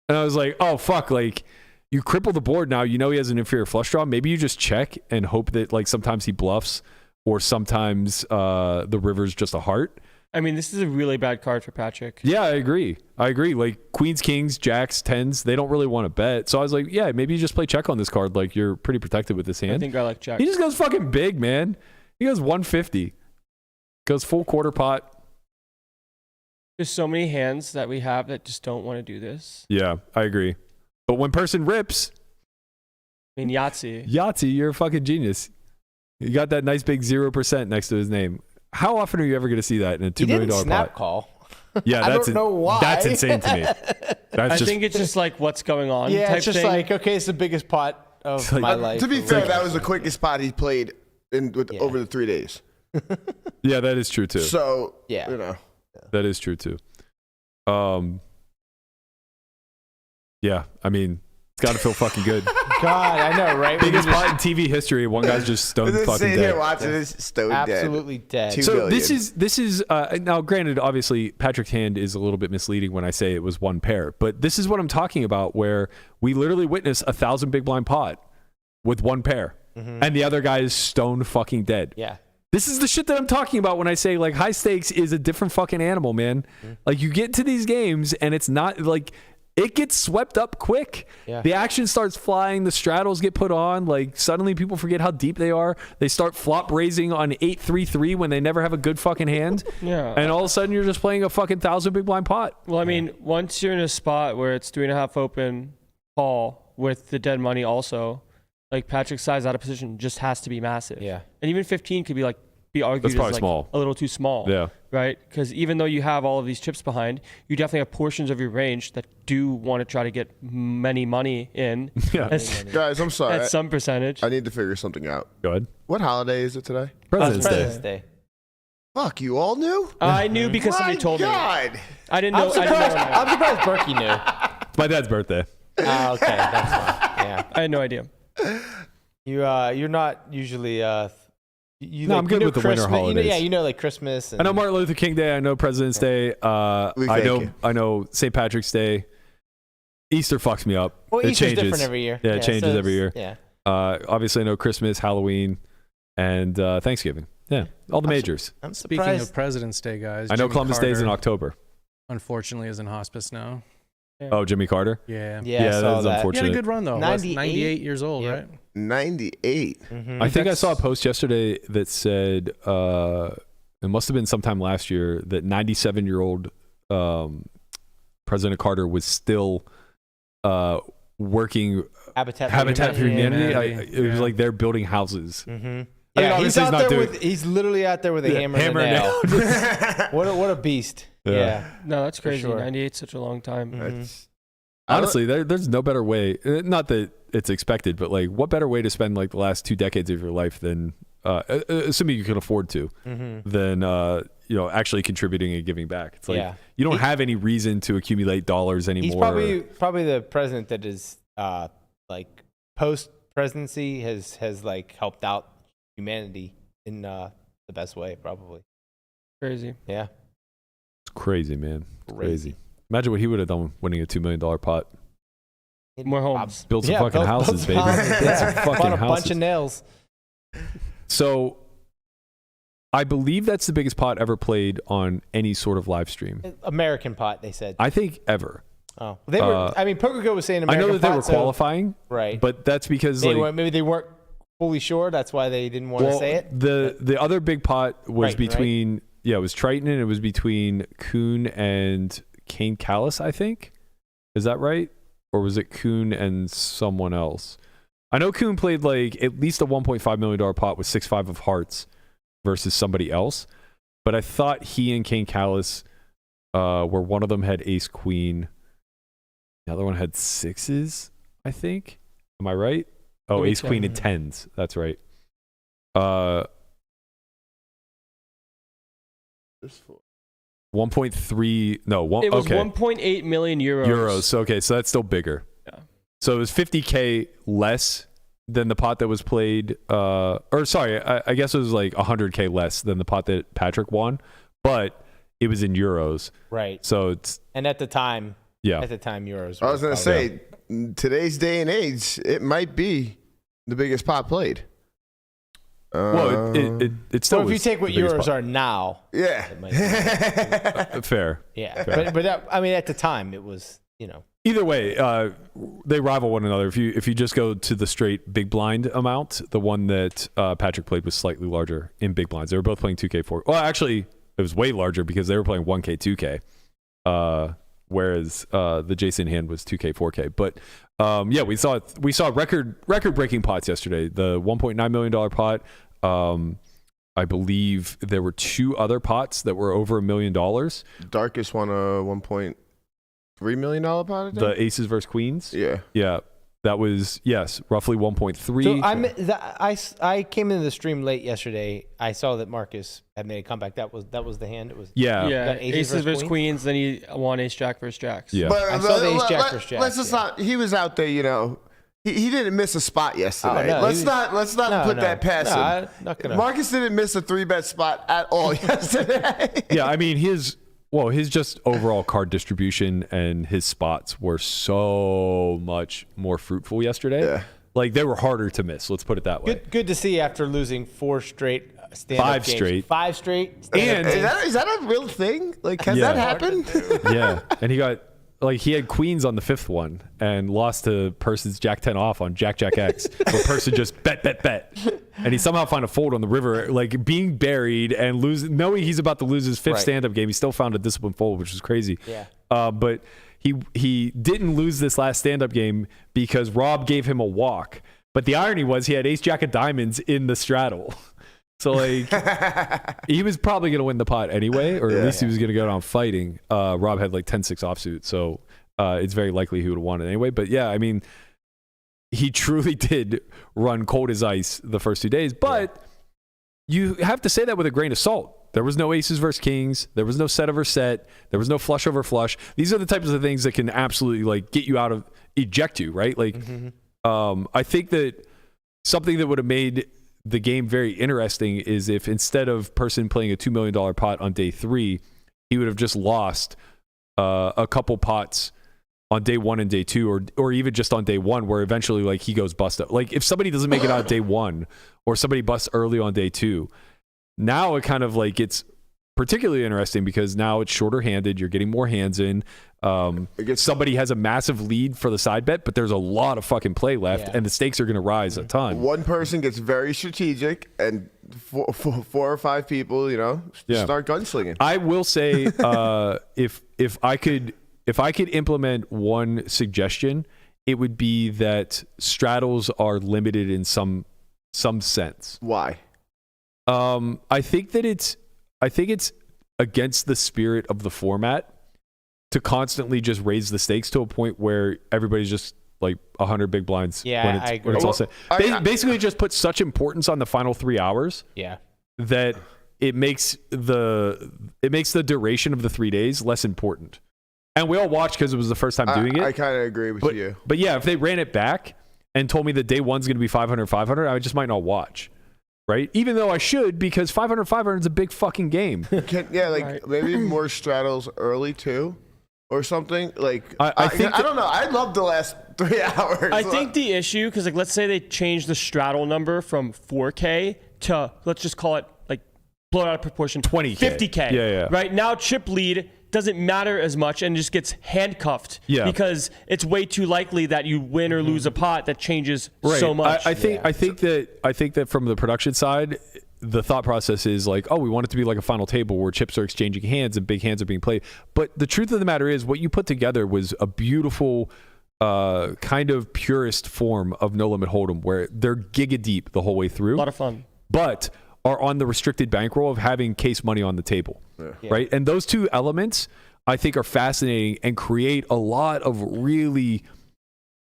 And I was like, oh, fuck. Like, you cripple the board now. You know he has an inferior flush draw. Maybe you just check and hope that, like, sometimes he bluffs or sometimes the river's just a heart. I mean, this is a really bad card for Patrick. Yeah, I agree. Like queens, kings, jacks, tens, they don't really want to bet. So I was like, yeah, maybe you just play check on this card. Like you're pretty protected with this hand. I think I like check. He just goes fucking big, man. He goes 150. Goes full quarter pot. There's so many hands that we have that just don't want to do this. Yeah, I agree. But when Persson rips, I mean, Yahtzee. you're a fucking genius. You got that nice big 0% next to his name. How often are you ever going to see that in a $2 million snap pot? call. Yeah, I don't know why. That's insane to me. I think it's just like what's going on. Yeah, type it's just thing. like, okay, it's the biggest pot of like- my life. To be fair, that was the quickest pot he played over the 3 days. Yeah, that is true too. So, Yeah. you know. That is true too. Yeah, I mean, it's got to feel fucking good. God, I know, right? Biggest pot in TV history. One guy's just stoned Just fucking sitting here dead. watching this stone Absolutely dead. Two So billion. this is now granted, obviously Patrick's hand is a little bit misleading when I say it was one pair, but this is what I'm talking about, where we literally witnessed 1,000 big blind pot with one pair, and the other guy is stone fucking dead. Yeah. This is the shit that I'm talking about when I say like high stakes is a different fucking animal, man. Like you get to these games and it's not like it gets swept up quick. Yeah. The action starts flying. The straddles get put on. Like suddenly people forget how deep they are. They start flop raising on 8-3-3 when they never have a good fucking hand. Yeah. And all of a sudden you're just playing a fucking 1,000 big blind pot. Well, I mean, once you're in a spot where it's 3.5 open call with the dead money also, like Patrick's size out of position just has to be massive. Yeah. And even 15 could be argued That's as probably like small. a little too small. Yeah. Right? Because even though you have all of these chips behind, you definitely have portions of your range that do want to try to get many money in Yeah. Guys, I'm sorry. at some percentage. I need to figure something out. Go ahead. What holiday is it today? President's Day. President's Day. Fuck, you all knew? I knew because somebody told me. God. I didn't know. I'm surprised, I'm surprised Berkey knew. It's my dad's birthday. Oh, okay, that's fine. Yeah. I had no idea. You're not usually No, I'm good with the winter Christmas, holidays. you know like Christmas. And, I know Martin Luther King Day. I know President's Day. I thank you. know St. Patrick's Day. Easter fucks me up. Well, It Easter's changes. different every year. Yeah, it changes every year. Yeah. Obviously, I know Christmas, Halloween, and Thanksgiving. Yeah, all the majors. I'm Speaking surprised. of President's Day, guys, I know Jimmy Columbus Day is in Carter, October. Unfortunately, is in hospice now. Oh, Jimmy Carter? Yeah. yeah, I Yeah, saw that is that. He unfortunate. had a good run though. 98? 98 years old, Yep. right? 98. Mhm. I think I saw a post yesterday that said it must have been sometime last year that 97-year-old President Carter was still working Habitat for Humanity. Humanity. It was Yeah. like they're building houses. Mm-hmm. I mean, Yeah, he's obviously out he's not there doing- he's literally out there with a hammer, hammer and a and nail. what a beast. Yeah. Yeah. No, that's crazy. sure. 98 such a long time. That's- Honestly, there's no better way. Not that it's expected, but like, what better way to spend like the last 2 decades of your life than, assuming you can afford to, than actually contributing and giving back. It's like Yeah. you don't have any reason to accumulate dollars anymore. He's probably the president that is like post presidency has like helped out humanity in the best way, probably. Crazy. Yeah. It's crazy, man. It's Crazy. crazy. Imagine what he would have done winning a $2 million pot. More homes. Build some Yeah, fucking built houses, some baby. houses. Build some Bought fucking a bunch houses. of nails. So, I believe that's the biggest pot ever played on any sort of live stream. American pot, they said. I think ever. Oh, they were. I mean, PokerGo was saying I American know that they pot, were so- qualifying, right? but that's because They like weren't, maybe they weren't fully sure. That's why they didn't want to say it. The other big pot was Triton, between it was Triton, and it was between Koon and Kane Callis, I think. Is that right? Or was it Koon and someone else? I know Koon played like at least a $1.5 million pot with 6-5 of hearts versus somebody else, but I thought he and Kane Callis where one of them had ace queen, the other one had sixes, I think. Am I right? Oh, Let me ace queen and check. tens. That's right. This for- 1.3 no one, It was okay 1.8 million euros. euros. Okay, so that's still bigger. Yeah. So it was 50K less than the pot that was played, or sorry, I guess it was like 100K less than the pot that Patrick won, but it was in euros. Right. So it's And at the time, yeah. euros. I was going to probably- say, today's day and age, it might be the biggest pot played. Well, it still. So if you was take what the biggest euros pot. are now, Yeah. it might be- Fair. yeah. But that, I mean, at the time, it was, Either way, they rival one another. If you just go to the straight big blind amount, the one that Patrick played was slightly larger in big blinds. They were both playing 2K4. Well, actually, it was way larger because they were playing 1K, 2K, whereas the Jason hand was 2K, 4K. But yeah, we saw record breaking pots yesterday. The $1.9 million pot. I believe there were 2 other pots that were over $1 million. Darkest one, $1.3 million pot. I think? The Aces versus Queens. Yeah. That was, yes, roughly 1.3. So I came into the stream late yesterday. I saw that Marcus had made a comeback. That was the hand. It was Yeah, Aces versus Queens. Then he won Ace Jack versus Jacks. Yeah. But, I saw the Ace Jack versus Jack. Let's just not. He was out there, He didn't miss a spot yesterday. Oh, no, let's not put that past him. I'm not gonna. Marcus didn't miss a 3-bet spot at all yesterday. Yeah, I mean, his just overall card distribution and his spots were so much more fruitful yesterday. Yeah. Like, they were harder to miss. Let's put it that way. Good to see after losing 4 straight stand-up 5 games. straight. 5 straight. And- Is that a real thing? Like, has Yeah. that happened? Yeah, and he had queens on the 5th one and lost to Person's Jack 10 off on Jack X, where Person just bet, and he somehow found a fold on the river, like being buried and knowing he's about to lose his 5th stand-up game. He still found a disciplined fold, which was crazy. Yeah. But he didn't lose this last stand-up game because Rob gave him a walk. But the irony was he had Ace Jack of Diamonds in the straddle. So, like, he was probably going to win the pot anyway, or at least he was going to go down fighting. Rob had like 10-6 offsuit, so it's very likely he would have won it anyway. But yeah, I mean, he truly did run cold as ice the first 2 days. But you have to say that with a grain of salt. There was no aces versus kings. There was no set over set. There was no flush over flush. These are the types of things that can absolutely like get you out of, eject you, right? Like, I think that something that would have made the game very interesting is if instead of Person playing a $2 million pot on day 3, he would have just lost a couple pots on day 1 and day 2, or even just on day 1, where eventually like he goes bust up. Like if somebody doesn't make it out day 1 or somebody busts early on day 2, now it kind of like gets particularly interesting because now it's shorter handed. You're getting more hands in. Somebody has a massive lead for the side bet, but there's a lot of fucking play left, and the stakes are going to rise a ton. One person gets very strategic, and 4 or 5 people, start gunslinging. I will say, if I could implement one suggestion, it would be that straddles are limited in some sense. Why? I think it's against the spirit of the format to constantly just raise the stakes to a point where everybody's just like 100 big blinds I agree. when it's all set. Basically just put such importance on the final 3 hours that it makes the duration of the 3 days less important. And we all watched because it was the first time doing it. I kind of agree with you. But yeah, if they ran it back and told me that day 1's going to be 500, I just might not watch. Right? Even though I should, because 500 is a big fucking game. Maybe more straddles early too, or something. Like I think I don't know. I love the last 3 hours. I think the issue, because like let's say they change the straddle number from 4K to, let's just call it like blow it out of proportion, 20K, 50K. Yeah. Right now, chip lead doesn't matter as much and just gets handcuffed because it's way too likely that you win or lose a pot that changes so much. I think that from the production side, the thought process is like, oh, we want it to be like a final table where chips are exchanging hands and big hands are being played. But the truth of the matter is, what you put together was a beautiful kind of purist form of No Limit Hold'em, where they're giga deep the whole way through. A lot of fun. But are on the restricted bankroll of having case money on the table, right? And those two elements, I think, are fascinating and create a lot of really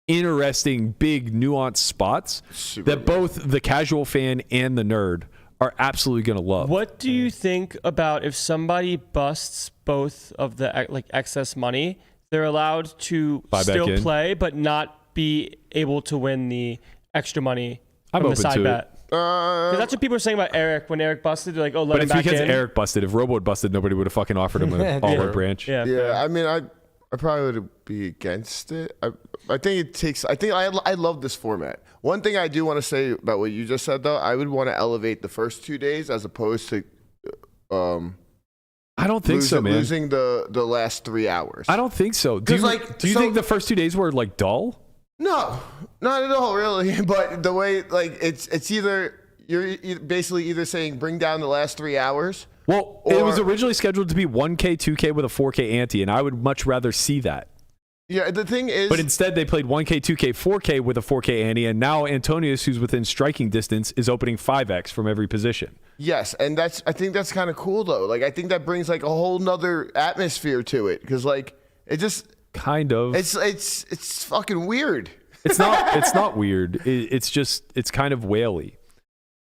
interesting, big, nuanced spots that both the casual fan and the nerd are absolutely going to love. What do you think about if somebody busts both of the like excess money, they're allowed to still play but not be able to win the extra money from the side bet? Because that's what people are saying about Eric. When Eric busted, they're like, oh, let him back in. But it's because Eric busted. If Robo had busted, nobody would have fucking offered him an all-out branch. I mean, I probably would be against it. I think it takes. I love this format. One thing I do want to say about what you just said, though, I would want to elevate the first 2 days as opposed to. I don't think so, man. Losing the last 3 hours. I don't think so. Do you think the first 2 days were like dull? No, not at all, really. But the way it's either you're basically either saying bring down the last 3 hours. Well, it was originally scheduled to be 1K, 2K with a 4K ante, and I would much rather see that. Yeah, the thing is... But instead, they played 1K, 2K, 4K with a 4K ante, and now Antonius, who's within striking distance, is opening 5X from every position. Yes, and I think that's kind of cool, though. Like, I think that brings, like, a whole nother atmosphere to it, because, like, it just... Kind of. It's fucking weird. It's not weird. It's kind of whaley.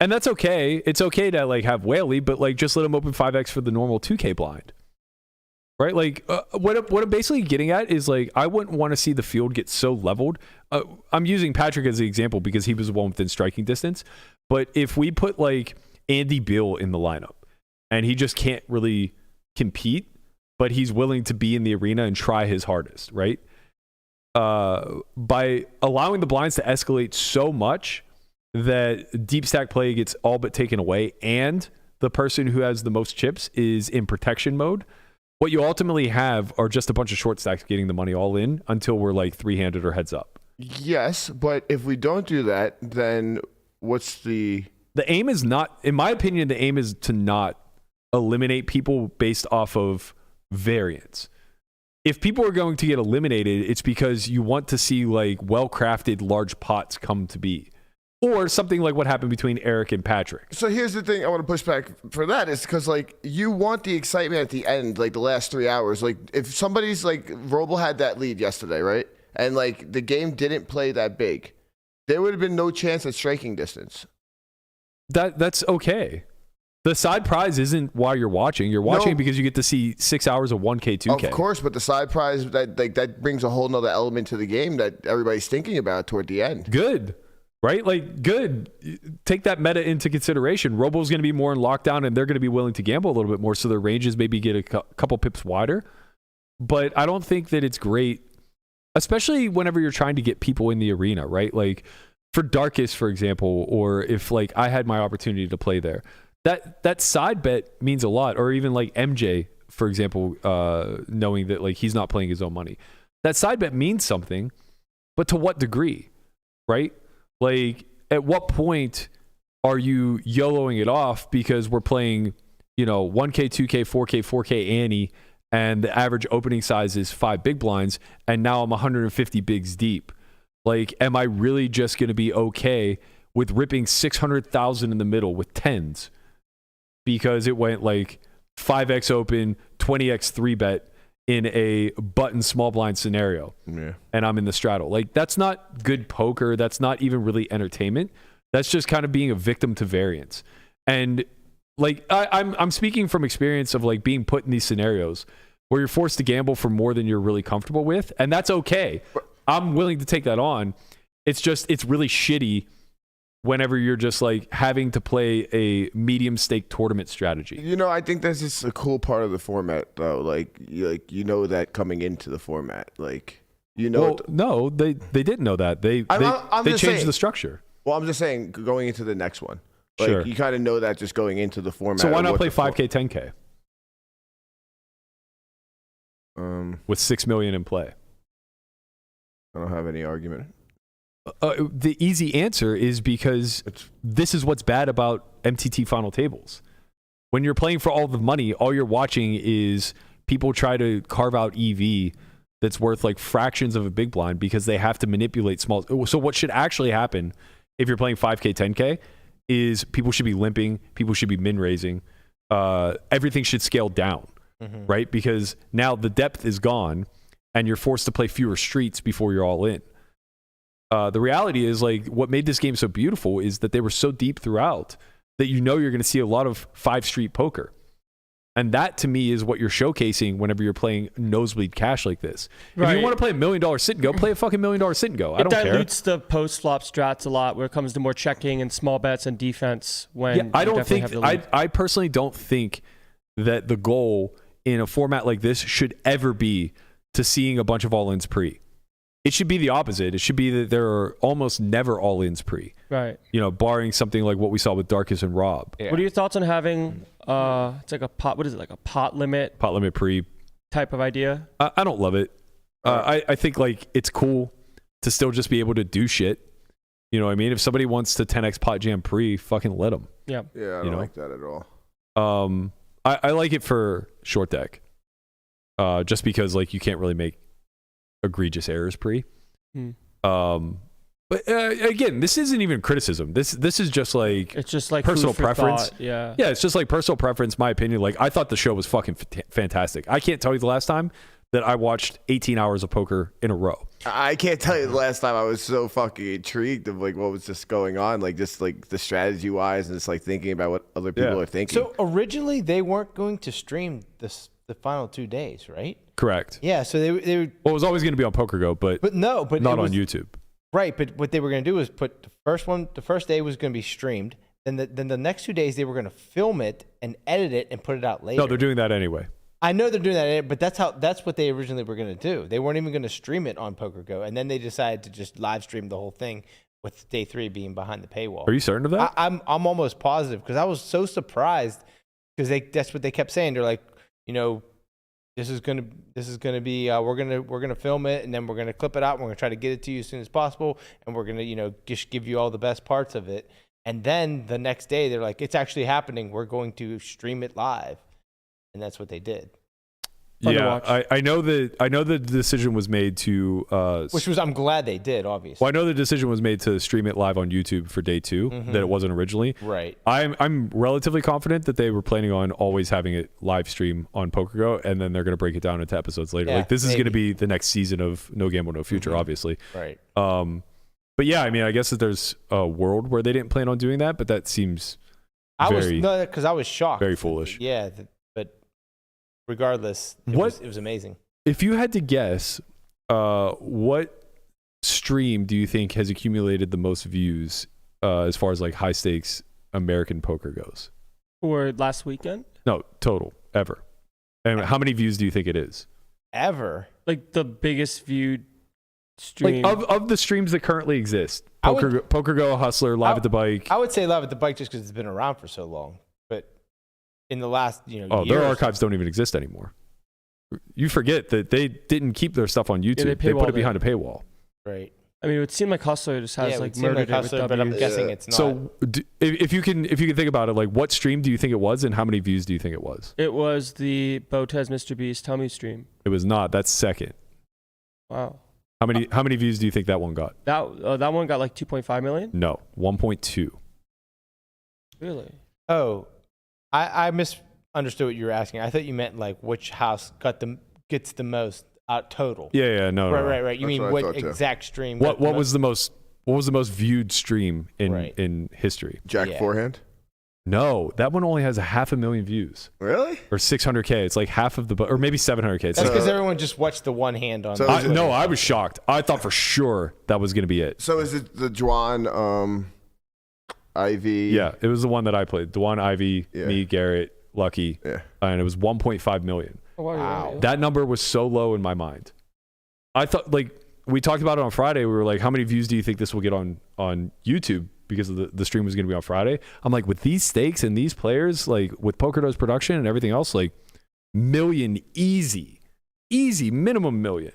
And that's okay. It's okay to like have whaley, but like just let them open 5X for the normal 2K blind. Right? Like what I'm basically getting at is like I wouldn't want to see the field get so leveled. I'm using Patrick as the example because he was the one within striking distance. But if we put like Andy Beal in the lineup and he just can't really compete, but he's willing to be in the arena and try his hardest, right? By allowing the blinds to escalate so much that deep stack play gets all but taken away and the person who has the most chips is in protection mode, what you ultimately have are just a bunch of short stacks getting the money all in until we're like three-handed or heads up. Yes, but if we don't do that, then what's the aim is not, in my opinion, the aim is to not eliminate people based off of variance. If people are going to get eliminated, it's because you want to see like well-crafted large pots come to be. Or something like what happened between Eric and Patrick. So here's the thing I want to push back for that is because, like, you want the excitement at the end, like the last 3 hours. Like, if somebody's like, Robl had that lead yesterday, right? And, like, the game didn't play that big, there would have been no chance at striking distance. That's okay. The side prize isn't why you're watching. You're watching because you get to see 6 hours of 1K, 2K. Of course, but the side prize, that brings a whole nother element to the game that everybody's thinking about toward the end. Good. Right? Like, good. Take that meta into consideration. Robo's going to be more in lockdown, and they're going to be willing to gamble a little bit more, so their ranges maybe get a couple pips wider. But I don't think that it's great, especially whenever you're trying to get people in the arena, right? Like, for Darkest, for example, or if, like, I had my opportunity to play there, that side bet means a lot. Or even, like, MJ, for example, knowing that, like, he's not playing his own money. That side bet means something, but to what degree, right? Like, at what point are you YOLOing it off because we're playing, 1K, 2K, 4K, 4K ante, and the average opening size is 5 big blinds, and now I'm 150 bigs deep? Like, am I really just going to be okay with ripping 600,000 in the middle with tens because it went like 5X open, 20X 3-bet in a button small blind scenario, and I'm in the straddle? Like, that's not good poker. That's not even really entertainment. That's just kind of being a victim to variance. And like, I'm speaking from experience of like being put in these scenarios where you're forced to gamble for more than you're really comfortable with, and that's okay. I'm willing to take that on. It's just, it's really shitty whenever you're just like having to play a medium stake tournament strategy. I think that's just a cool part of the format, though. Like that coming into the format, like no, they didn't know that. They changed the structure. Well, I'm just saying going into the next one, like, sure, you kind of know that just going into the format. So why not play 5K, 10K with 6 million in play? I don't have any argument. The easy answer is because this is what's bad about MTT final tables. When you're playing for all the money, all you're watching is people try to carve out EV that's worth like fractions of a big blind because they have to manipulate small. So what should actually happen if you're playing 5K, 10K is people should be limping, people should be min raising, everything should scale down, right? Because now the depth is gone and you're forced to play fewer streets before you're all in. The reality is, like, what made this game so beautiful is that they were so deep throughout that you're going to see a lot of 5-street poker. And that, to me, is what you're showcasing whenever you're playing nosebleed cash like this. Right. If you want to play $1 million sit and go, play a fucking $1 million sit and go. I don't care. It dilutes the post-flop strats a lot where it comes to more checking and small bets and defense. I personally don't think that the goal in a format like this should ever be to seeing a bunch of all-ins pre. It should be the opposite. It should be that there are almost never all-ins pre. Right. You know, barring something like what we saw with Darkus and Rob. Yeah. What are your thoughts on having it's like a pot? What is it, like a pot limit Pot limit pre. type of idea? I don't love it. I think like it's cool to still just be able to do shit. You know what I mean? If somebody wants to 10x pot jam pre, fucking let them. Yeah. Yeah, I don't like that at all. I like it for short deck. Just because like you can't really make egregious errors pre. But again, this isn't even criticism. This is just like It's just like personal food for preference. thought, Yeah. Yeah, it's just like personal preference, my opinion. Like I thought the show was fucking fantastic. I can't tell you the last time that I watched 18 hours of poker in a row. I can't tell you the last time I was so fucking intrigued of like what was just going on, like just like the strategy wise and just like thinking about what other people are thinking. So originally they weren't going to stream the final 2 days, right? Correct. Yeah. So they Well, it was always going to be on Poker Go, but not on YouTube. Right, but what they were going to do was put the first day was going to be streamed. Then the next 2 days they were going to film it and edit it and put it out later. No, they're doing that anyway. I know they're doing that, but that's what they originally were going to do. They weren't even going to stream it on Poker Go, and then they decided to just live stream the whole thing, with day 3 being behind the paywall. Are you certain of that? I'm almost positive because I was so surprised because that's what they kept saying. They're like, you know, this is gonna be we're gonna film it and then we're gonna clip it out and we're gonna try to get it to you as soon as possible and we're gonna just give you all the best parts of it. And then the next day they're like, it's actually happening. We're going to stream it live, and that's what they did. Yeah, I know the decision was made to I'm glad they did, obviously. Well, I know the decision was made to stream it live on YouTube for day 2 that it wasn't originally. Right. I'm relatively confident that they were planning on always having it live stream on Poker Go, and then they're going to break it down into episodes later. Yeah, like this is going to be the next season of No Gamble No Future, obviously. Right. But yeah, I mean, I guess that there's a world where they didn't plan on doing that, but that seems because I was shocked. very foolish. Yeah, but regardless, it was amazing. If you had to guess, what stream do you think has accumulated the most views as far as like high stakes American poker goes? Or last weekend? No, total, ever. And how many views do you think it is? Ever? Like the biggest viewed stream. Like of the streams that currently exist. Poker Go, Hustler, Live at the Bike. I would say Live at the Bike just because it's been around for so long. But in the last, years, their archives don't even exist anymore. You forget that they didn't keep their stuff on YouTube. They put it behind a paywall. Right. I mean, it would seem like Hustler just has like murdered it with but I'm W's. guessing it's not. So if you can think about it, like what stream do you think it was and how many views do you think it was? It was the Botez Mr. Beast Tell Me stream. It was not. That's second. Wow. How many views do you think that one got? That one got like 2.5 million? No, 1.2. Really? Oh, I misunderstood what you were asking. I thought you meant like which house gets the most total. Yeah, no. Right. You That's mean what I what thought, too. exact stream? What was the most viewed stream in history? Jack Forehand? No, that one only has 500,000 views. Really? Or 600K. It's like half of or maybe 700K. That's because everyone just watched the one hand on. I was shocked. I thought for sure that was going to be it. So is it the Juan Ivy? Yeah, it was the one that I played. Dwan, Ivy, me, Garrett, Lucky. Yeah. And it was 1.5 million. Oh, wow. That number was so low in my mind. I thought, like, we talked about it on Friday. We were like, how many views do you think this will get on YouTube? Because the stream was going to be on Friday. I'm like, with these stakes and these players, like with PokerDo's production and everything else, like million easy, minimum million.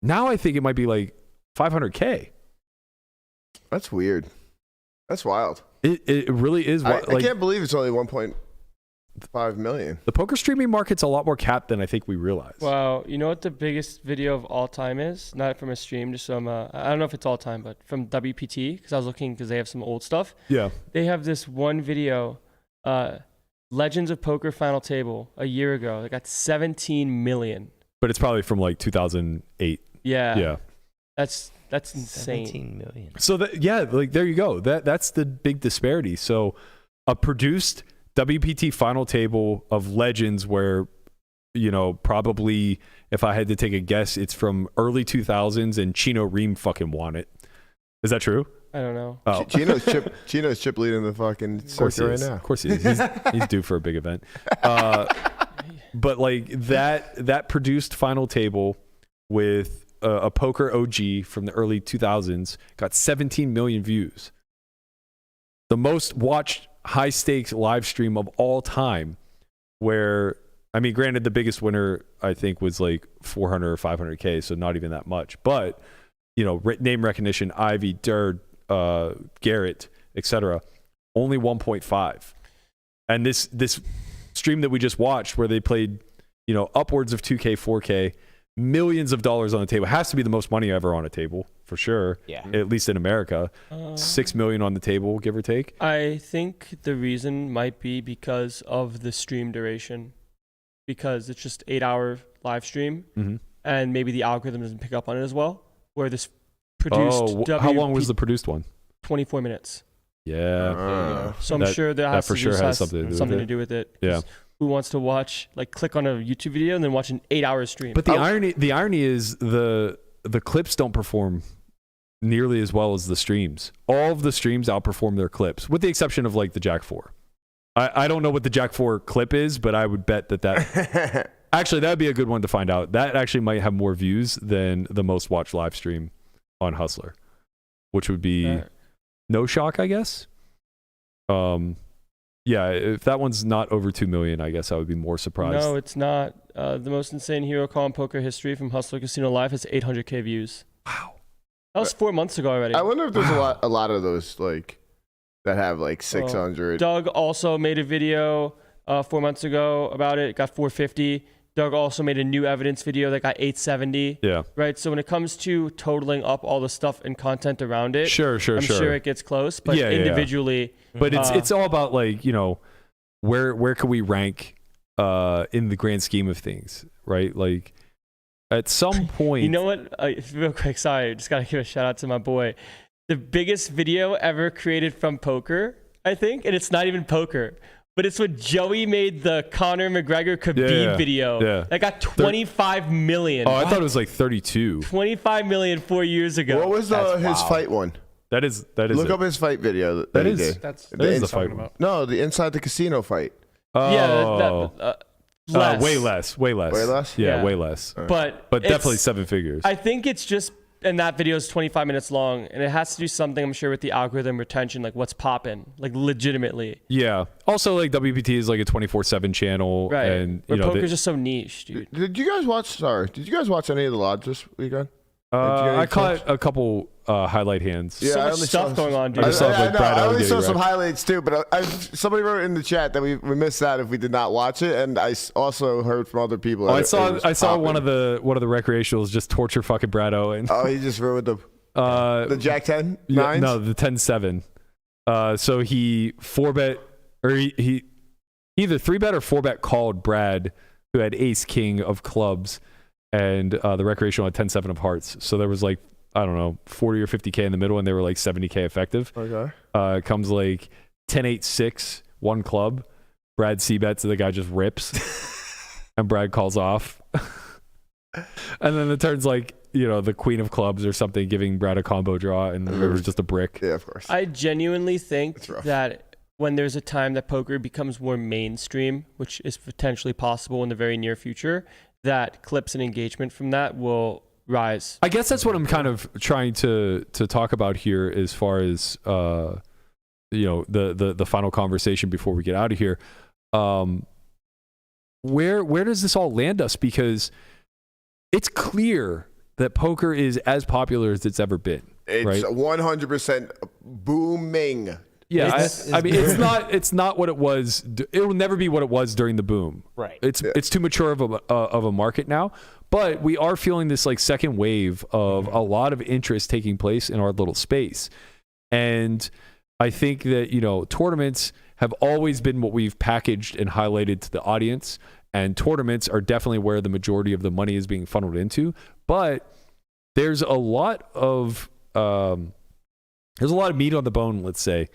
Now I think it might be like 500K. That's weird. That's wild. It really is. I can't believe it's only 1.5 million. The poker streaming market's a lot more capped than I think we realize. Wow. You know what the biggest video of all time is? Not from a stream, just from, I don't know if it's all time, but from WPT, because I was looking because they have some old stuff. Yeah. They have this one video, Legends of Poker Final Table, a year ago. They got 17 million. But it's probably from like 2008. Yeah. That's insane. 17 million. So like there you go. That's the big disparity. So a produced WPT final table of Legends where, probably if I had to take a guess, it's from early 2000s and Chino Ream fucking won it. Is that true? I don't know. Oh. Chino's chip leading the fucking circuit right now. Of course he is. He's due for a big event. But like that produced final table with a poker OG from the early 2000s, got 17 million views. The most watched high stakes live stream of all time, where, I mean, granted, the biggest winner I think was like 400 or 500K, so not even that much. But, you know, name recognition, Ivy, Durd, Garrett, etc., only 1.5. And this stream that we just watched, where they played, you know, upwards of 2K, 4K, millions of dollars on the table, has to be the most money ever on a table for sure. Yeah. At least in America, 6 million on the table, give or take. I think the reason might be because of the stream duration, because it's just 8-hour live stream, and maybe the algorithm doesn't pick up on it as well. Where this produced, how long was the produced one? 24 minutes. Yeah. So I'm sure that for sure has something to do with it. Yeah. Who wants to watch, like, click on a YouTube video and then watch an 8-hour stream? But the irony is the clips don't perform nearly as well as the streams. All of the streams outperform their clips, with the exception of like the Jack 4. I don't know what the Jack 4 clip is, but I would bet that actually that would be a good one to find out. That actually might have more views than the most watched live stream on Hustler, which would be No Shock, I guess. Yeah, if that one's not over 2 million, I guess I would be more surprised. No, it's not. The most insane hero call in poker history from Hustler Casino Live has 800K views. Wow. That was 4 months ago already. I wonder if there's a lot of those like that have like 600. Doug also made a video 4 months ago about it. Got 450. Doug also made a new evidence video that got 870. Yeah. Right. So when it comes to totaling up all the stuff and content around it, sure. I'm sure it gets close. But individually, but it's all about, like, you know, where can we rank in the grand scheme of things, right? Like, at some point, you know what? Real quick, sorry, just gotta give a shout out to my boy. The biggest video ever created from poker, I think, and it's not even poker, but it's when Joey made the Conor McGregor Khabib video. Yeah. That got 25 million. Oh, I thought it was like 32. 25 million 4 years ago. What was his fight one? That is. Look up his fight video. That he is. did. That's That is the talking fight. about. No, the inside the casino fight. Oh. Yeah, less. Way less. Way less? Yeah, Yeah. way less. But Definitely it's- 7 figures. I think it's just, and that video is 25 minutes long, and it has to do something, I'm sure, with the algorithm retention, like what's popping, like legitimately. Yeah. Also, like, WPT is like a 24/7 channel, Right. and Where you know, poker's just so niche, dude. Did you guys watch any of the lodge this weekend? I caught a couple highlight hands. Yeah, So I much only stuff saw- going on, dude. I just saw, like, Brad I Owen only saw getting some wrecked. highlights too, but somebody wrote in the chat that we missed that if we did not watch it, and I also heard from other people. Oh, that I saw popping. one of the recreationals just torture fucking Brad Owen. Oh, he just ruined the Jack 10 nines. No, the 10-7. So he 4-bet, or he either 3-bet or 4-bet called Brad, who had ace king of clubs, and the recreational had 10-7 of hearts. So there was, like, I don't know, 40 or 50K in the middle, and they were like 70K effective. Okay. Comes like 10-8-6, one club. Brad c-bets, and the guy just rips. And Brad calls off. And then it turns, like, you know, the queen of clubs or something, giving Brad a combo draw, and it was just a brick. Yeah, of course. I genuinely think That's rough. that when there's a time that poker becomes more mainstream, which is potentially possible in the very near future, that clips and engagement from that will rise. I guess that's what I'm kind of trying to talk about here, as far as you know, the final conversation before we get out of here. Where does this all land us? Because it's clear that poker is as popular as it's ever been. It's right? 100% booming. Yeah, It's- I mean, it's not what it was. It will never be what it was during the boom. Right. It's too mature of a market now. But we are feeling this, like, second wave of a lot of interest taking place in our little space. And I think that, you know, tournaments have always been what we've packaged and highlighted to the audience. And tournaments are definitely where the majority of the money is being funneled into. But there's a lot of meat on the bone, let's say,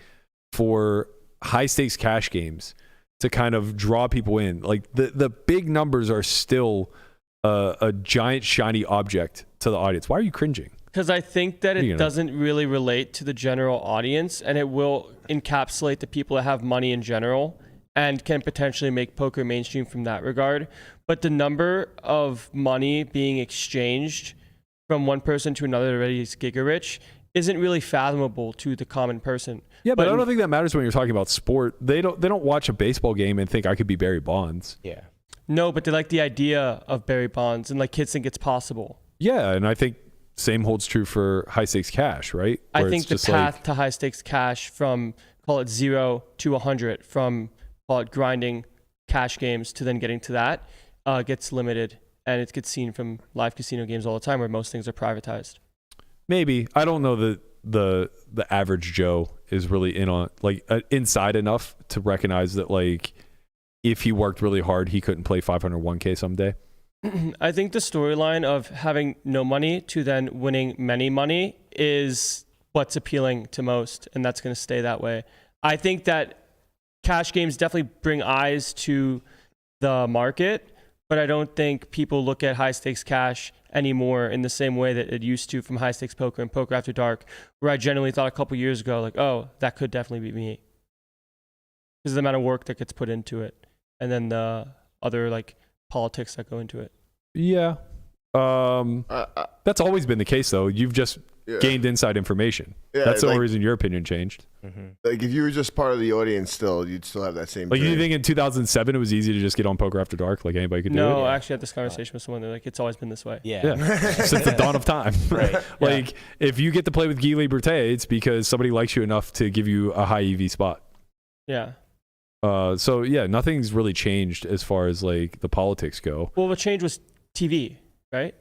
for high stakes cash games to kind of draw people in. Like, the big numbers are still a giant shiny object to the audience. Why are you cringing? Because I think that You it know. doesn't really relate to the general audience, and it will encapsulate the people that have money in general and can potentially make poker mainstream from that regard. but the number of money being exchanged from one person to another that already is giga rich isn't really fathomable to the common person. Yeah, but I don't think that matters when you're talking about sport. They don't watch a baseball game and think I could be Barry Bonds. Yeah. No, but they like the idea of Barry Bonds, and like kids think it's possible. Yeah, and I think same holds true for high stakes cash, right? I think the path to high stakes cash from call it 0 to 100, from call it grinding cash games to then getting to that gets limited, and it gets seen from live casino games all the time where most things are privatized. Maybe. I don't know that the average Joe is really inside enough to recognize that like if he worked really hard, he couldn't play 501k someday. I think the storyline of having no money to then winning many money is what's appealing to most, and that's going to stay that way. I think that cash games definitely bring eyes to the market, but I don't think people look at high stakes cash anymore in the same way that it used to from high stakes poker and poker after dark, where I genuinely thought a couple years ago, like, oh, that could definitely be me. Because of the amount of work that gets put into it, and then the other like politics that go into it. Yeah. That's always been the case, though. You've just gained inside information. Yeah, that's the only reason your opinion changed. Mm-hmm. Like, if you were just part of the audience still, you'd still have that same Like, you think in 2007 it was easy to just get on Poker After Dark? Like, anybody could do it? No, I actually had this conversation with someone. They're like, it's always been this way. Yeah. Since the dawn of time. Right. Like, if you get to play with Guy Liberté, it's because somebody likes you enough to give you a high EV spot. Yeah. So, yeah, nothing's really changed as far as, like, the politics go. Well, the change was TV, right?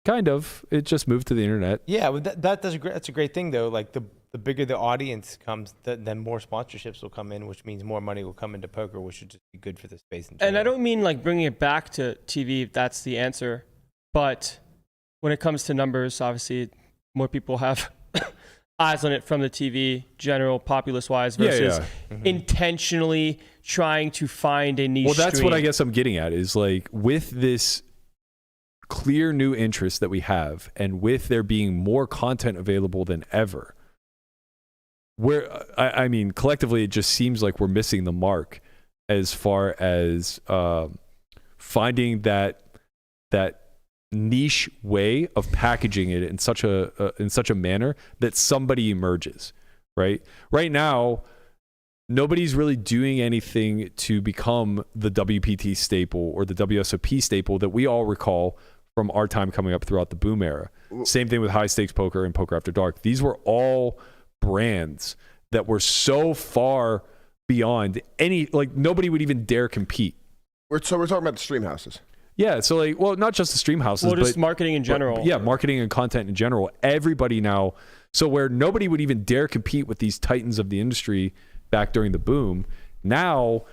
Kind of. It just moved to the internet. Yeah, but that's a great thing, though. Like, the bigger the audience comes, then more sponsorships will come in, which means more money will come into poker, which should just be good for the space in general. And I don't mean, like, bringing it back to TV, if that's the answer. But when it comes to numbers, obviously, more people have eyes on it from the TV, general populace-wise, versus intentionally trying to find a niche Well, that's stream. what I guess I'm getting at, is, like, with this clear new interest that we have, and with there being more content available than ever, I mean, collectively, it just seems like we're missing the mark as far as finding that niche way of packaging it in such a manner that somebody emerges. Right now, nobody's really doing anything to become the WPT staple or the WSOP staple that we all recall from our time coming up throughout the boom era. Same thing with high stakes poker and Poker After Dark. These were all brands that were so far beyond any, like, nobody would even dare compete. So we're talking about the stream houses. Yeah, so like, well, not just the stream houses, well, just but marketing in general. Yeah, marketing and content in general. Everybody now, so where nobody would even dare compete with these titans of the industry back during the boom, now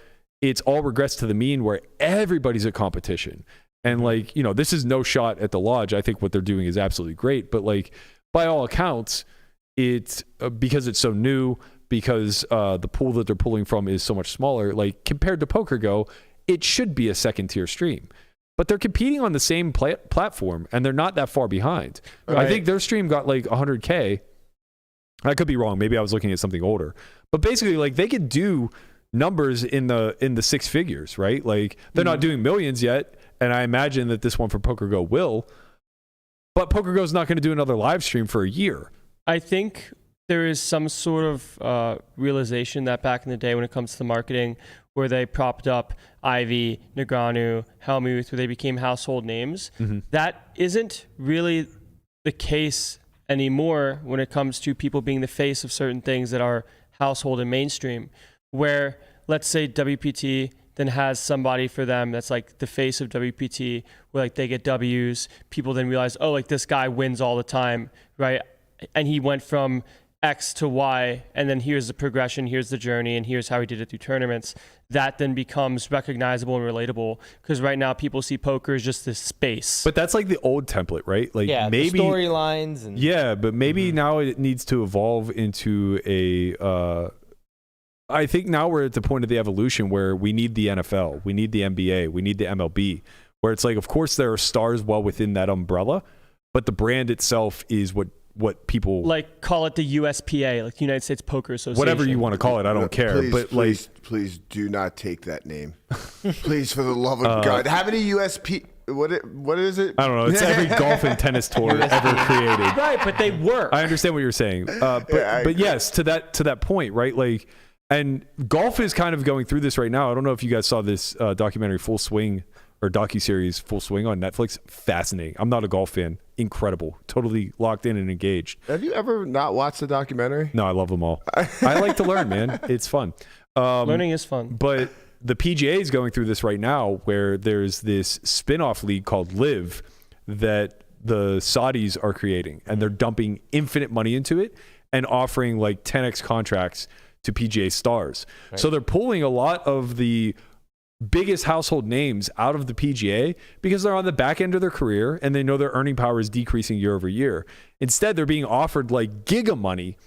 it's all regressed to the mean where everybody's a competition. And like, you know, this is no shot at the Lodge. I think what they're doing is absolutely great. But like, by all accounts, it's because it's so new, because the pool that they're pulling from is so much smaller, like compared to Poker Go, it should be a second tier stream. But they're competing on the same platform, and they're not that far behind. Right. I think their stream got like 100K. I could be wrong. Maybe I was looking at something older. But basically, like, they could do numbers in the six figures, right? Like, they're not doing millions yet, and I imagine that this one for Poker Go will. But Poker Go is not going to do another live stream for a year. I think there is some sort of realization that back in the day when it comes to the marketing, where they propped up Ivy, Negreanu, Helmuth, where they became household names. Mm-hmm. That isn't really the case anymore when it comes to people being the face of certain things that are household and mainstream, where let's say WPT then has somebody for them that's like the face of WPT, where like they get W's, people then realize, oh, like this guy wins all the time, right? And he went from X to Y, and then here's the progression, here's the journey, and here's how he did it through tournaments. That then becomes recognizable and relatable, because right now people see poker as just this space. But that's like the old template, right? Like, maybe the storylines and but maybe now it needs to evolve into a I think now we're at the point of the evolution where we need the NFL, we need the NBA, we need the MLB, where it's like, of course there are stars well within that umbrella, but the brand itself is what what people Like call it the USPA, like United States Poker Association. whatever you want to call it. I don't care. Please, But please do not take that name. Please, for the love of God. How many USP? What is it? I don't know. It's every golf and tennis tour ever created. Right, but they work. I understand what you're saying, but yes, to that point, right? Like, and golf is kind of going through this right now. I don't know if you guys saw this documentary Full Swing or docuseries Full Swing on Netflix. Fascinating. I'm not a golf fan. Incredible. Totally locked in and engaged. Have you ever not watched the documentary? No, I love them all. I like to learn, man. It's fun. Learning is fun. But the PGA is going through this right now where there's this spin-off league called Live that the Saudis are creating, and they're dumping infinite money into it and offering like 10x contracts to PGA stars. Right. So they're pulling a lot of the biggest household names out of the PGA because they're on the back end of their career and they know their earning power is decreasing year over year. Instead, they're being offered like giga money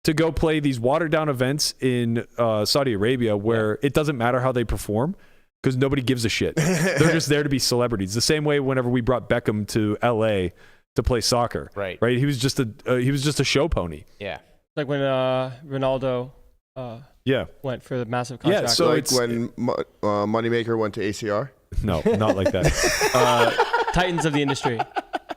to go play these watered down events in Saudi Arabia where it doesn't matter how they perform because nobody gives a shit. They're just there to be celebrities. The same way whenever we brought Beckham to LA to play soccer, right? He was just a show pony. Yeah. Like when Ronaldo went for the massive contract. Yeah, so like when Moneymaker went to ACR? No, not like that. Titans of the industry.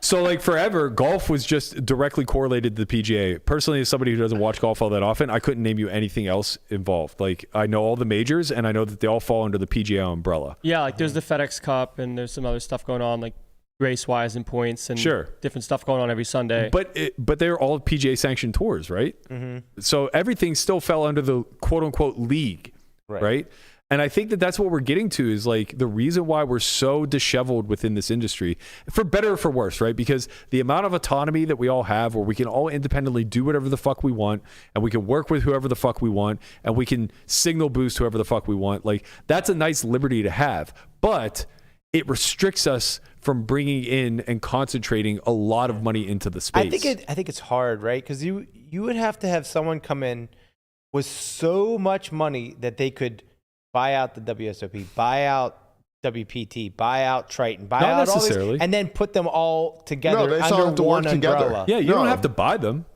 So like forever, golf was just directly correlated to the PGA. Personally, as somebody who doesn't watch golf all that often, I couldn't name you anything else involved. Like I know all the majors and I know that they all fall under the PGA umbrella. Yeah, like there's the FedEx Cup and there's some other stuff going on like race-wise and points and different stuff going on every Sunday. But they're all PGA sanctioned tours, right? Mm-hmm. So everything still fell under the quote-unquote league, right? And I think that that's what we're getting to is like the reason why we're so disheveled within this industry, for better or for worse, right? Because the amount of autonomy that we all have where we can all independently do whatever the fuck we want and we can work with whoever the fuck we want and we can signal boost whoever the fuck we want. Like that's a nice liberty to have, but it restricts us from bringing in and concentrating a lot of money into the space. I think it's hard, right? Because you would have to have someone come in with so much money that they could buy out the WSOP, buy out WPT, buy out Triton, buy out all these, and then put them all together under one umbrella. Yeah, you don't have to buy them.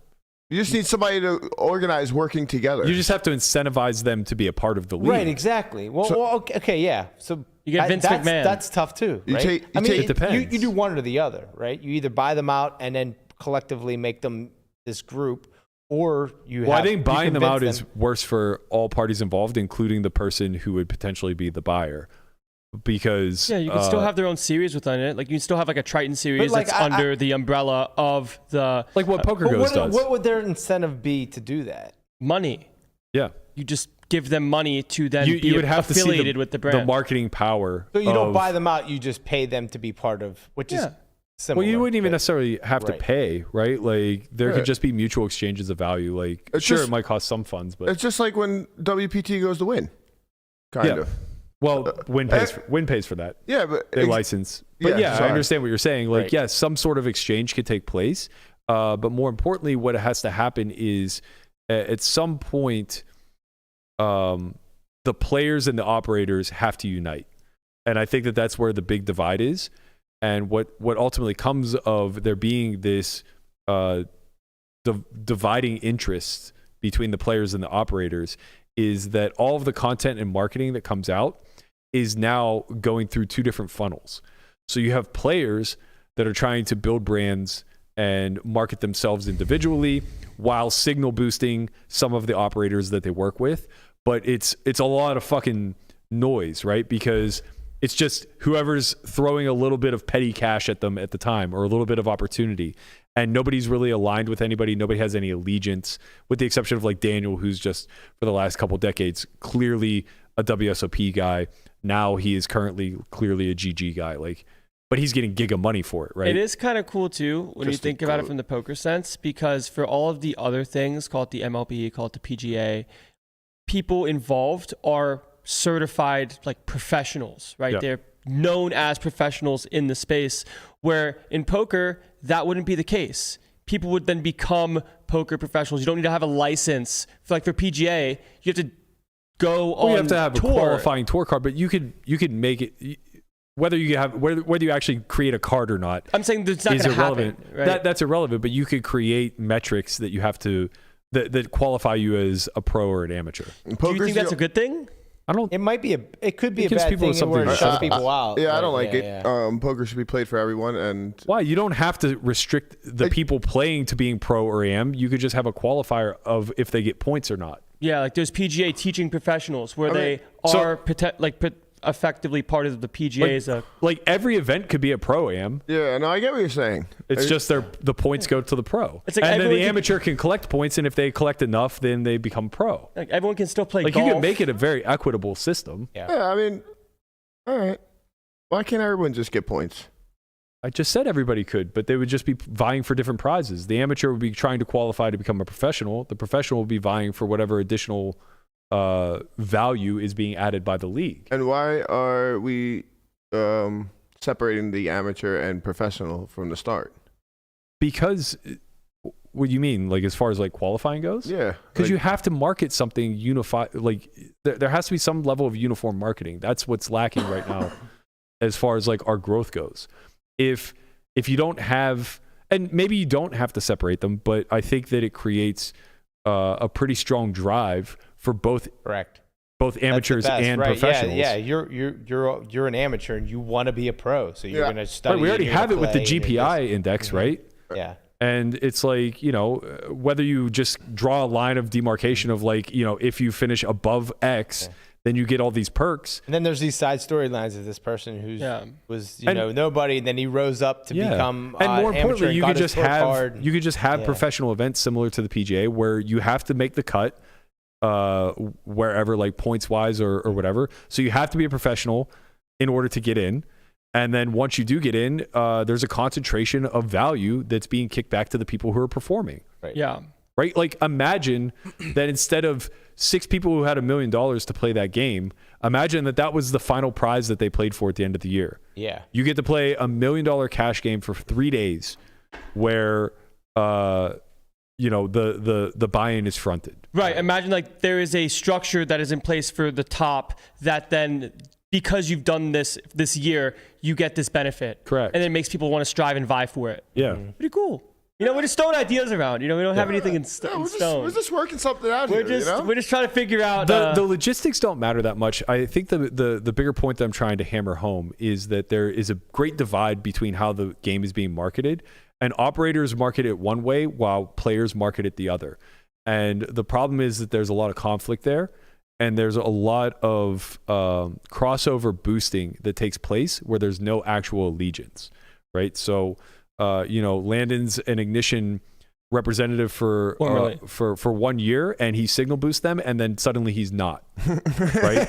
You just need somebody to organize working together. You just have to incentivize them to be a part of the league. Right, exactly. Well, okay, yeah. So you get Vince McMahon. That's tough too, right? It depends. You do one or the other, right? You either buy them out and then collectively make them this group, or I think buying them out is worse for all parties involved, including the person who would potentially be the buyer. Because you can still have their own series within it. Like you can still have like a Triton series that's under the umbrella of the like what PokerGo's does. What would their incentive be to do that? Money. Yeah. You just give them money to then you would have affiliated to see with the brand. The marketing power. So you don't buy them out, you just pay them to be part of, which is similar. Well, you wouldn't even necessarily have to pay, right? Like there could just be mutual exchanges of value. Like it might cost some funds, but it's just like when WPT goes to win. Kind of. Well, Win pays for that. Yeah, but they license. But I understand what you're saying. Like, yes, some sort of exchange could take place. But more importantly, what has to happen is at some point, the players and the operators have to unite. And I think that that's where the big divide is. And what ultimately comes of there being this dividing interests between the players and the operators is that all of the content and marketing that comes out is now going through two different funnels. So you have players that are trying to build brands and market themselves individually while signal boosting some of the operators that they work with. But it's a lot of fucking noise, right? Because it's just whoever's throwing a little bit of petty cash at them at the time or a little bit of opportunity. And nobody's really aligned with anybody. Nobody has any allegiance, with the exception of like Daniel, who's just for the last couple decades clearly a WSOP guy. Now he is currently clearly a GG guy. Like, but he's getting giga money for it, right? It is kind of cool too when you think about it from the poker sense, because for all of the other things, call it the MLB, call it the PGA, people involved are certified like professionals, right? Yep. They're known as professionals in the space, where in poker that wouldn't be the case. People would then become poker professionals. You don't need to have a license for PGA. You have to go on you have to have tour. a qualifying tour card, but you could make it. whether you actually create a card or not. I'm saying that's not is going to irrelevant. happen. Right? That's irrelevant. But you could create metrics that you have to that qualify you as a pro or an amateur. Do you think that's a good thing? I don't. It might be it could be a gives bad people thing something where to it shuts show. people out. Yeah, I don't like it. Yeah. Poker should be played for everyone, and Why? You don't have to restrict the people playing to being pro or am. You could just have a qualifier of if they get points or not. Yeah, like there's PGA teaching professionals where they are effectively part of the PGA's. Like every event could be a pro am. yeah, no, I get what you're saying. It's just the points go to the pro. It's like and then the everyone amateur can collect points, and if they collect enough, then they become pro. Like everyone can still play Like golf. you can make it a very equitable system. Yeah, I mean, all right. Why can't everyone just get points? I just said everybody could, but they would just be vying for different prizes. The amateur would be trying to qualify to become a professional. The professional would be vying for whatever additional value is being added by the league. And why are we separating the amateur and professional from the start? Because, what do you mean? Like as far as like qualifying goes? Yeah. Because like, you have to market something unified. Like there has to be some level of uniform marketing. That's what's lacking right now as far as like our growth goes. If you don't have, and maybe you don't have to separate them, but I think that it creates a pretty strong drive for both amateurs and professionals. Yeah, you're an amateur and you want to be a pro, so you're going to study. Right, we already you're have it gonna with the play, GPI index, right? Yeah. And it's like, whether you just draw a line of demarcation of like, if you finish above X, then you get all these perks. And then there's these side storylines of this person who was nobody, and then he rose up to become and more importantly, you could just have Yeah. professional events similar to the PGA where you have to make the cut wherever, like points wise or whatever. So you have to be a professional in order to get in. And then once you do get in, there's a concentration of value that's being kicked back to the people who are performing. Right. Yeah. Right? Like imagine that instead of 6 people who had $1 million to play that game, imagine that was the final prize that they played for at the end of the year. Yeah. You get to play $1 million cash game for 3 days where the buy-in is fronted. Right. Imagine like there is a structure that is in place for the top that then, because you've done this year, you get this benefit. Correct. And it makes people want to strive and vie for it. Yeah. Pretty cool. We're just throwing ideas around. We don't have anything in stone. We're just working something out here. We're just trying to figure out. The logistics don't matter that much. I think the bigger point that I'm trying to hammer home is that there is a great divide between how the game is being marketed, and operators market it one way while players market it the other. And the problem is that there's a lot of conflict there, and there's a lot of crossover boosting that takes place where there's no actual allegiance, right? So. Landon's an Ignition representative for 1 year, and he signal boosts them, and then suddenly he's not, right?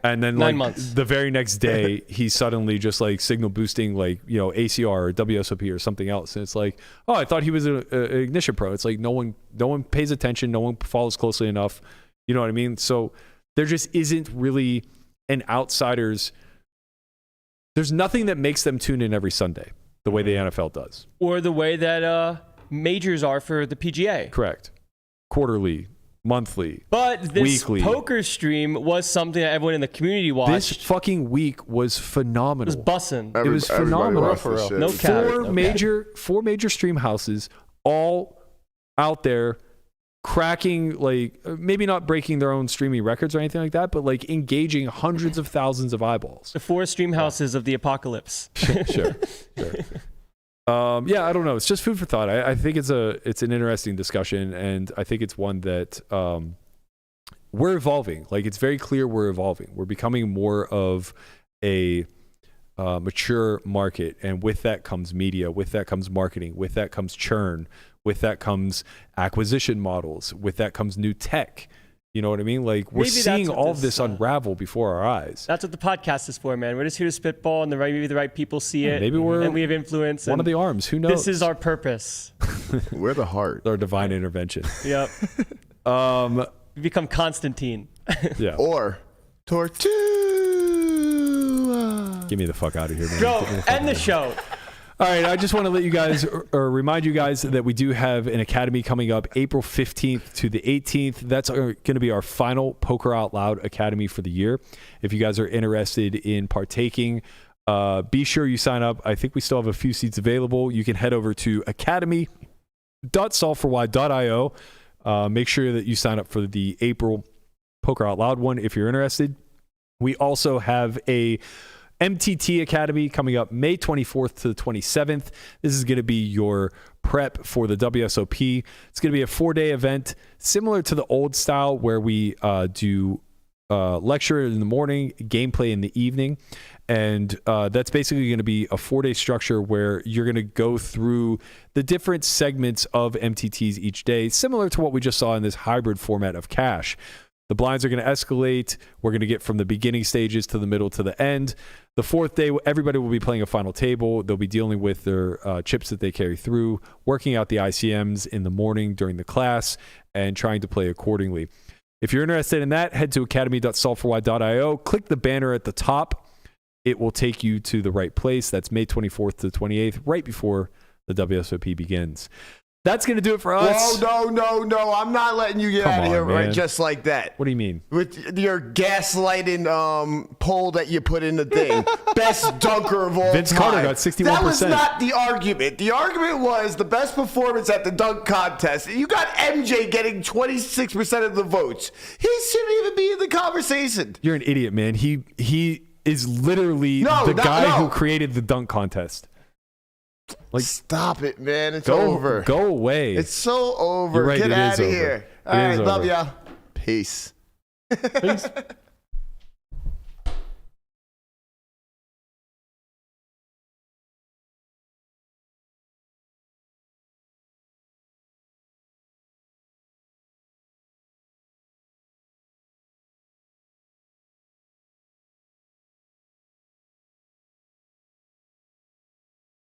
And then 9 months. The very next day, he's suddenly just like signal boosting ACR or WSOP or something else, and it's like, oh, I thought he was an Ignition pro. It's like no one pays attention, no one follows closely enough. You know what I mean? So there just isn't really an outsider's. There's nothing that makes them tune in every Sunday the way the NFL does. Or the way that majors are for the PGA. Correct. Quarterly, monthly, but this weekly. Poker stream was something that everyone in the community watched. This fucking week was phenomenal. It was bussin'. It was phenomenal. For real. No cap. Four major stream houses all out there cracking, like maybe not breaking their own streaming records or anything like that, but like engaging hundreds of thousands of eyeballs. The 4 stream houses of the apocalypse. Sure. I don't know. It's just food for thought. I think it's an interesting discussion, and I think it's one that we're evolving. Like it's very clear we're evolving. We're becoming more of a mature market, and with that comes media, with that comes marketing, with that comes churn, with that comes acquisition models, with that comes new tech. You know what I mean? Like we're seeing all of this unravel before our eyes. That's what the podcast is for, man. We're just here to spitball, and maybe the right people see it. Maybe and we have influence. One of the arms. Who knows? This is our purpose. We're the heart. Our divine intervention. Yep. We become Constantine. Yeah. Or Tortuga. Get me the fuck out of here, man. Bro, end the show. All right, I just want to let you guys, or remind you guys that we do have an academy coming up April 15th to the 18th. That's going to be our final Poker Out Loud Academy for the year. If you guys are interested in partaking, Be sure you sign up. I think we still have a few seats available. You can head over to academy.solveforwhy.io. Make sure that you sign up for the April Poker Out Loud one if you're interested. We also have a MTT Academy coming up May 24th to the 27th. This is going to be your prep for the WSOP. It's going to be a 4-day event similar to the old style where we do lecture in the morning, gameplay in the evening. And that's basically going to be a 4-day structure where you're going to go through the different segments of MTTs each day, similar to what we just saw in this hybrid format of cash. The blinds are going to escalate. We're going to get from the beginning stages to the middle to the end. The 4th day, everybody will be playing a final table. They'll be dealing with their chips that they carry through, working out the ICMs in the morning during the class, and trying to play accordingly. If you're interested in that, head to academy.solveforwhy.io. Click the banner at the top. It will take you to the right place. That's May 24th to the 28th, right before the WSOP begins. That's going to do it for us. No. I'm not letting you get out of here right just like that. What do you mean? With your gaslighting poll that you put in the thing. Best dunker of all Vince time. Carter got 61%. That was not the argument. The argument was the best performance at the dunk contest. You got MJ getting 26% of the votes. He shouldn't even be in the conversation. You're an idiot, man. He is literally the guy who created the dunk contest. Like, stop it, man. It's over. Go away. It's so over. You're right, Get it out is of over. here. It All right, is love over. y'all. Peace. Peace.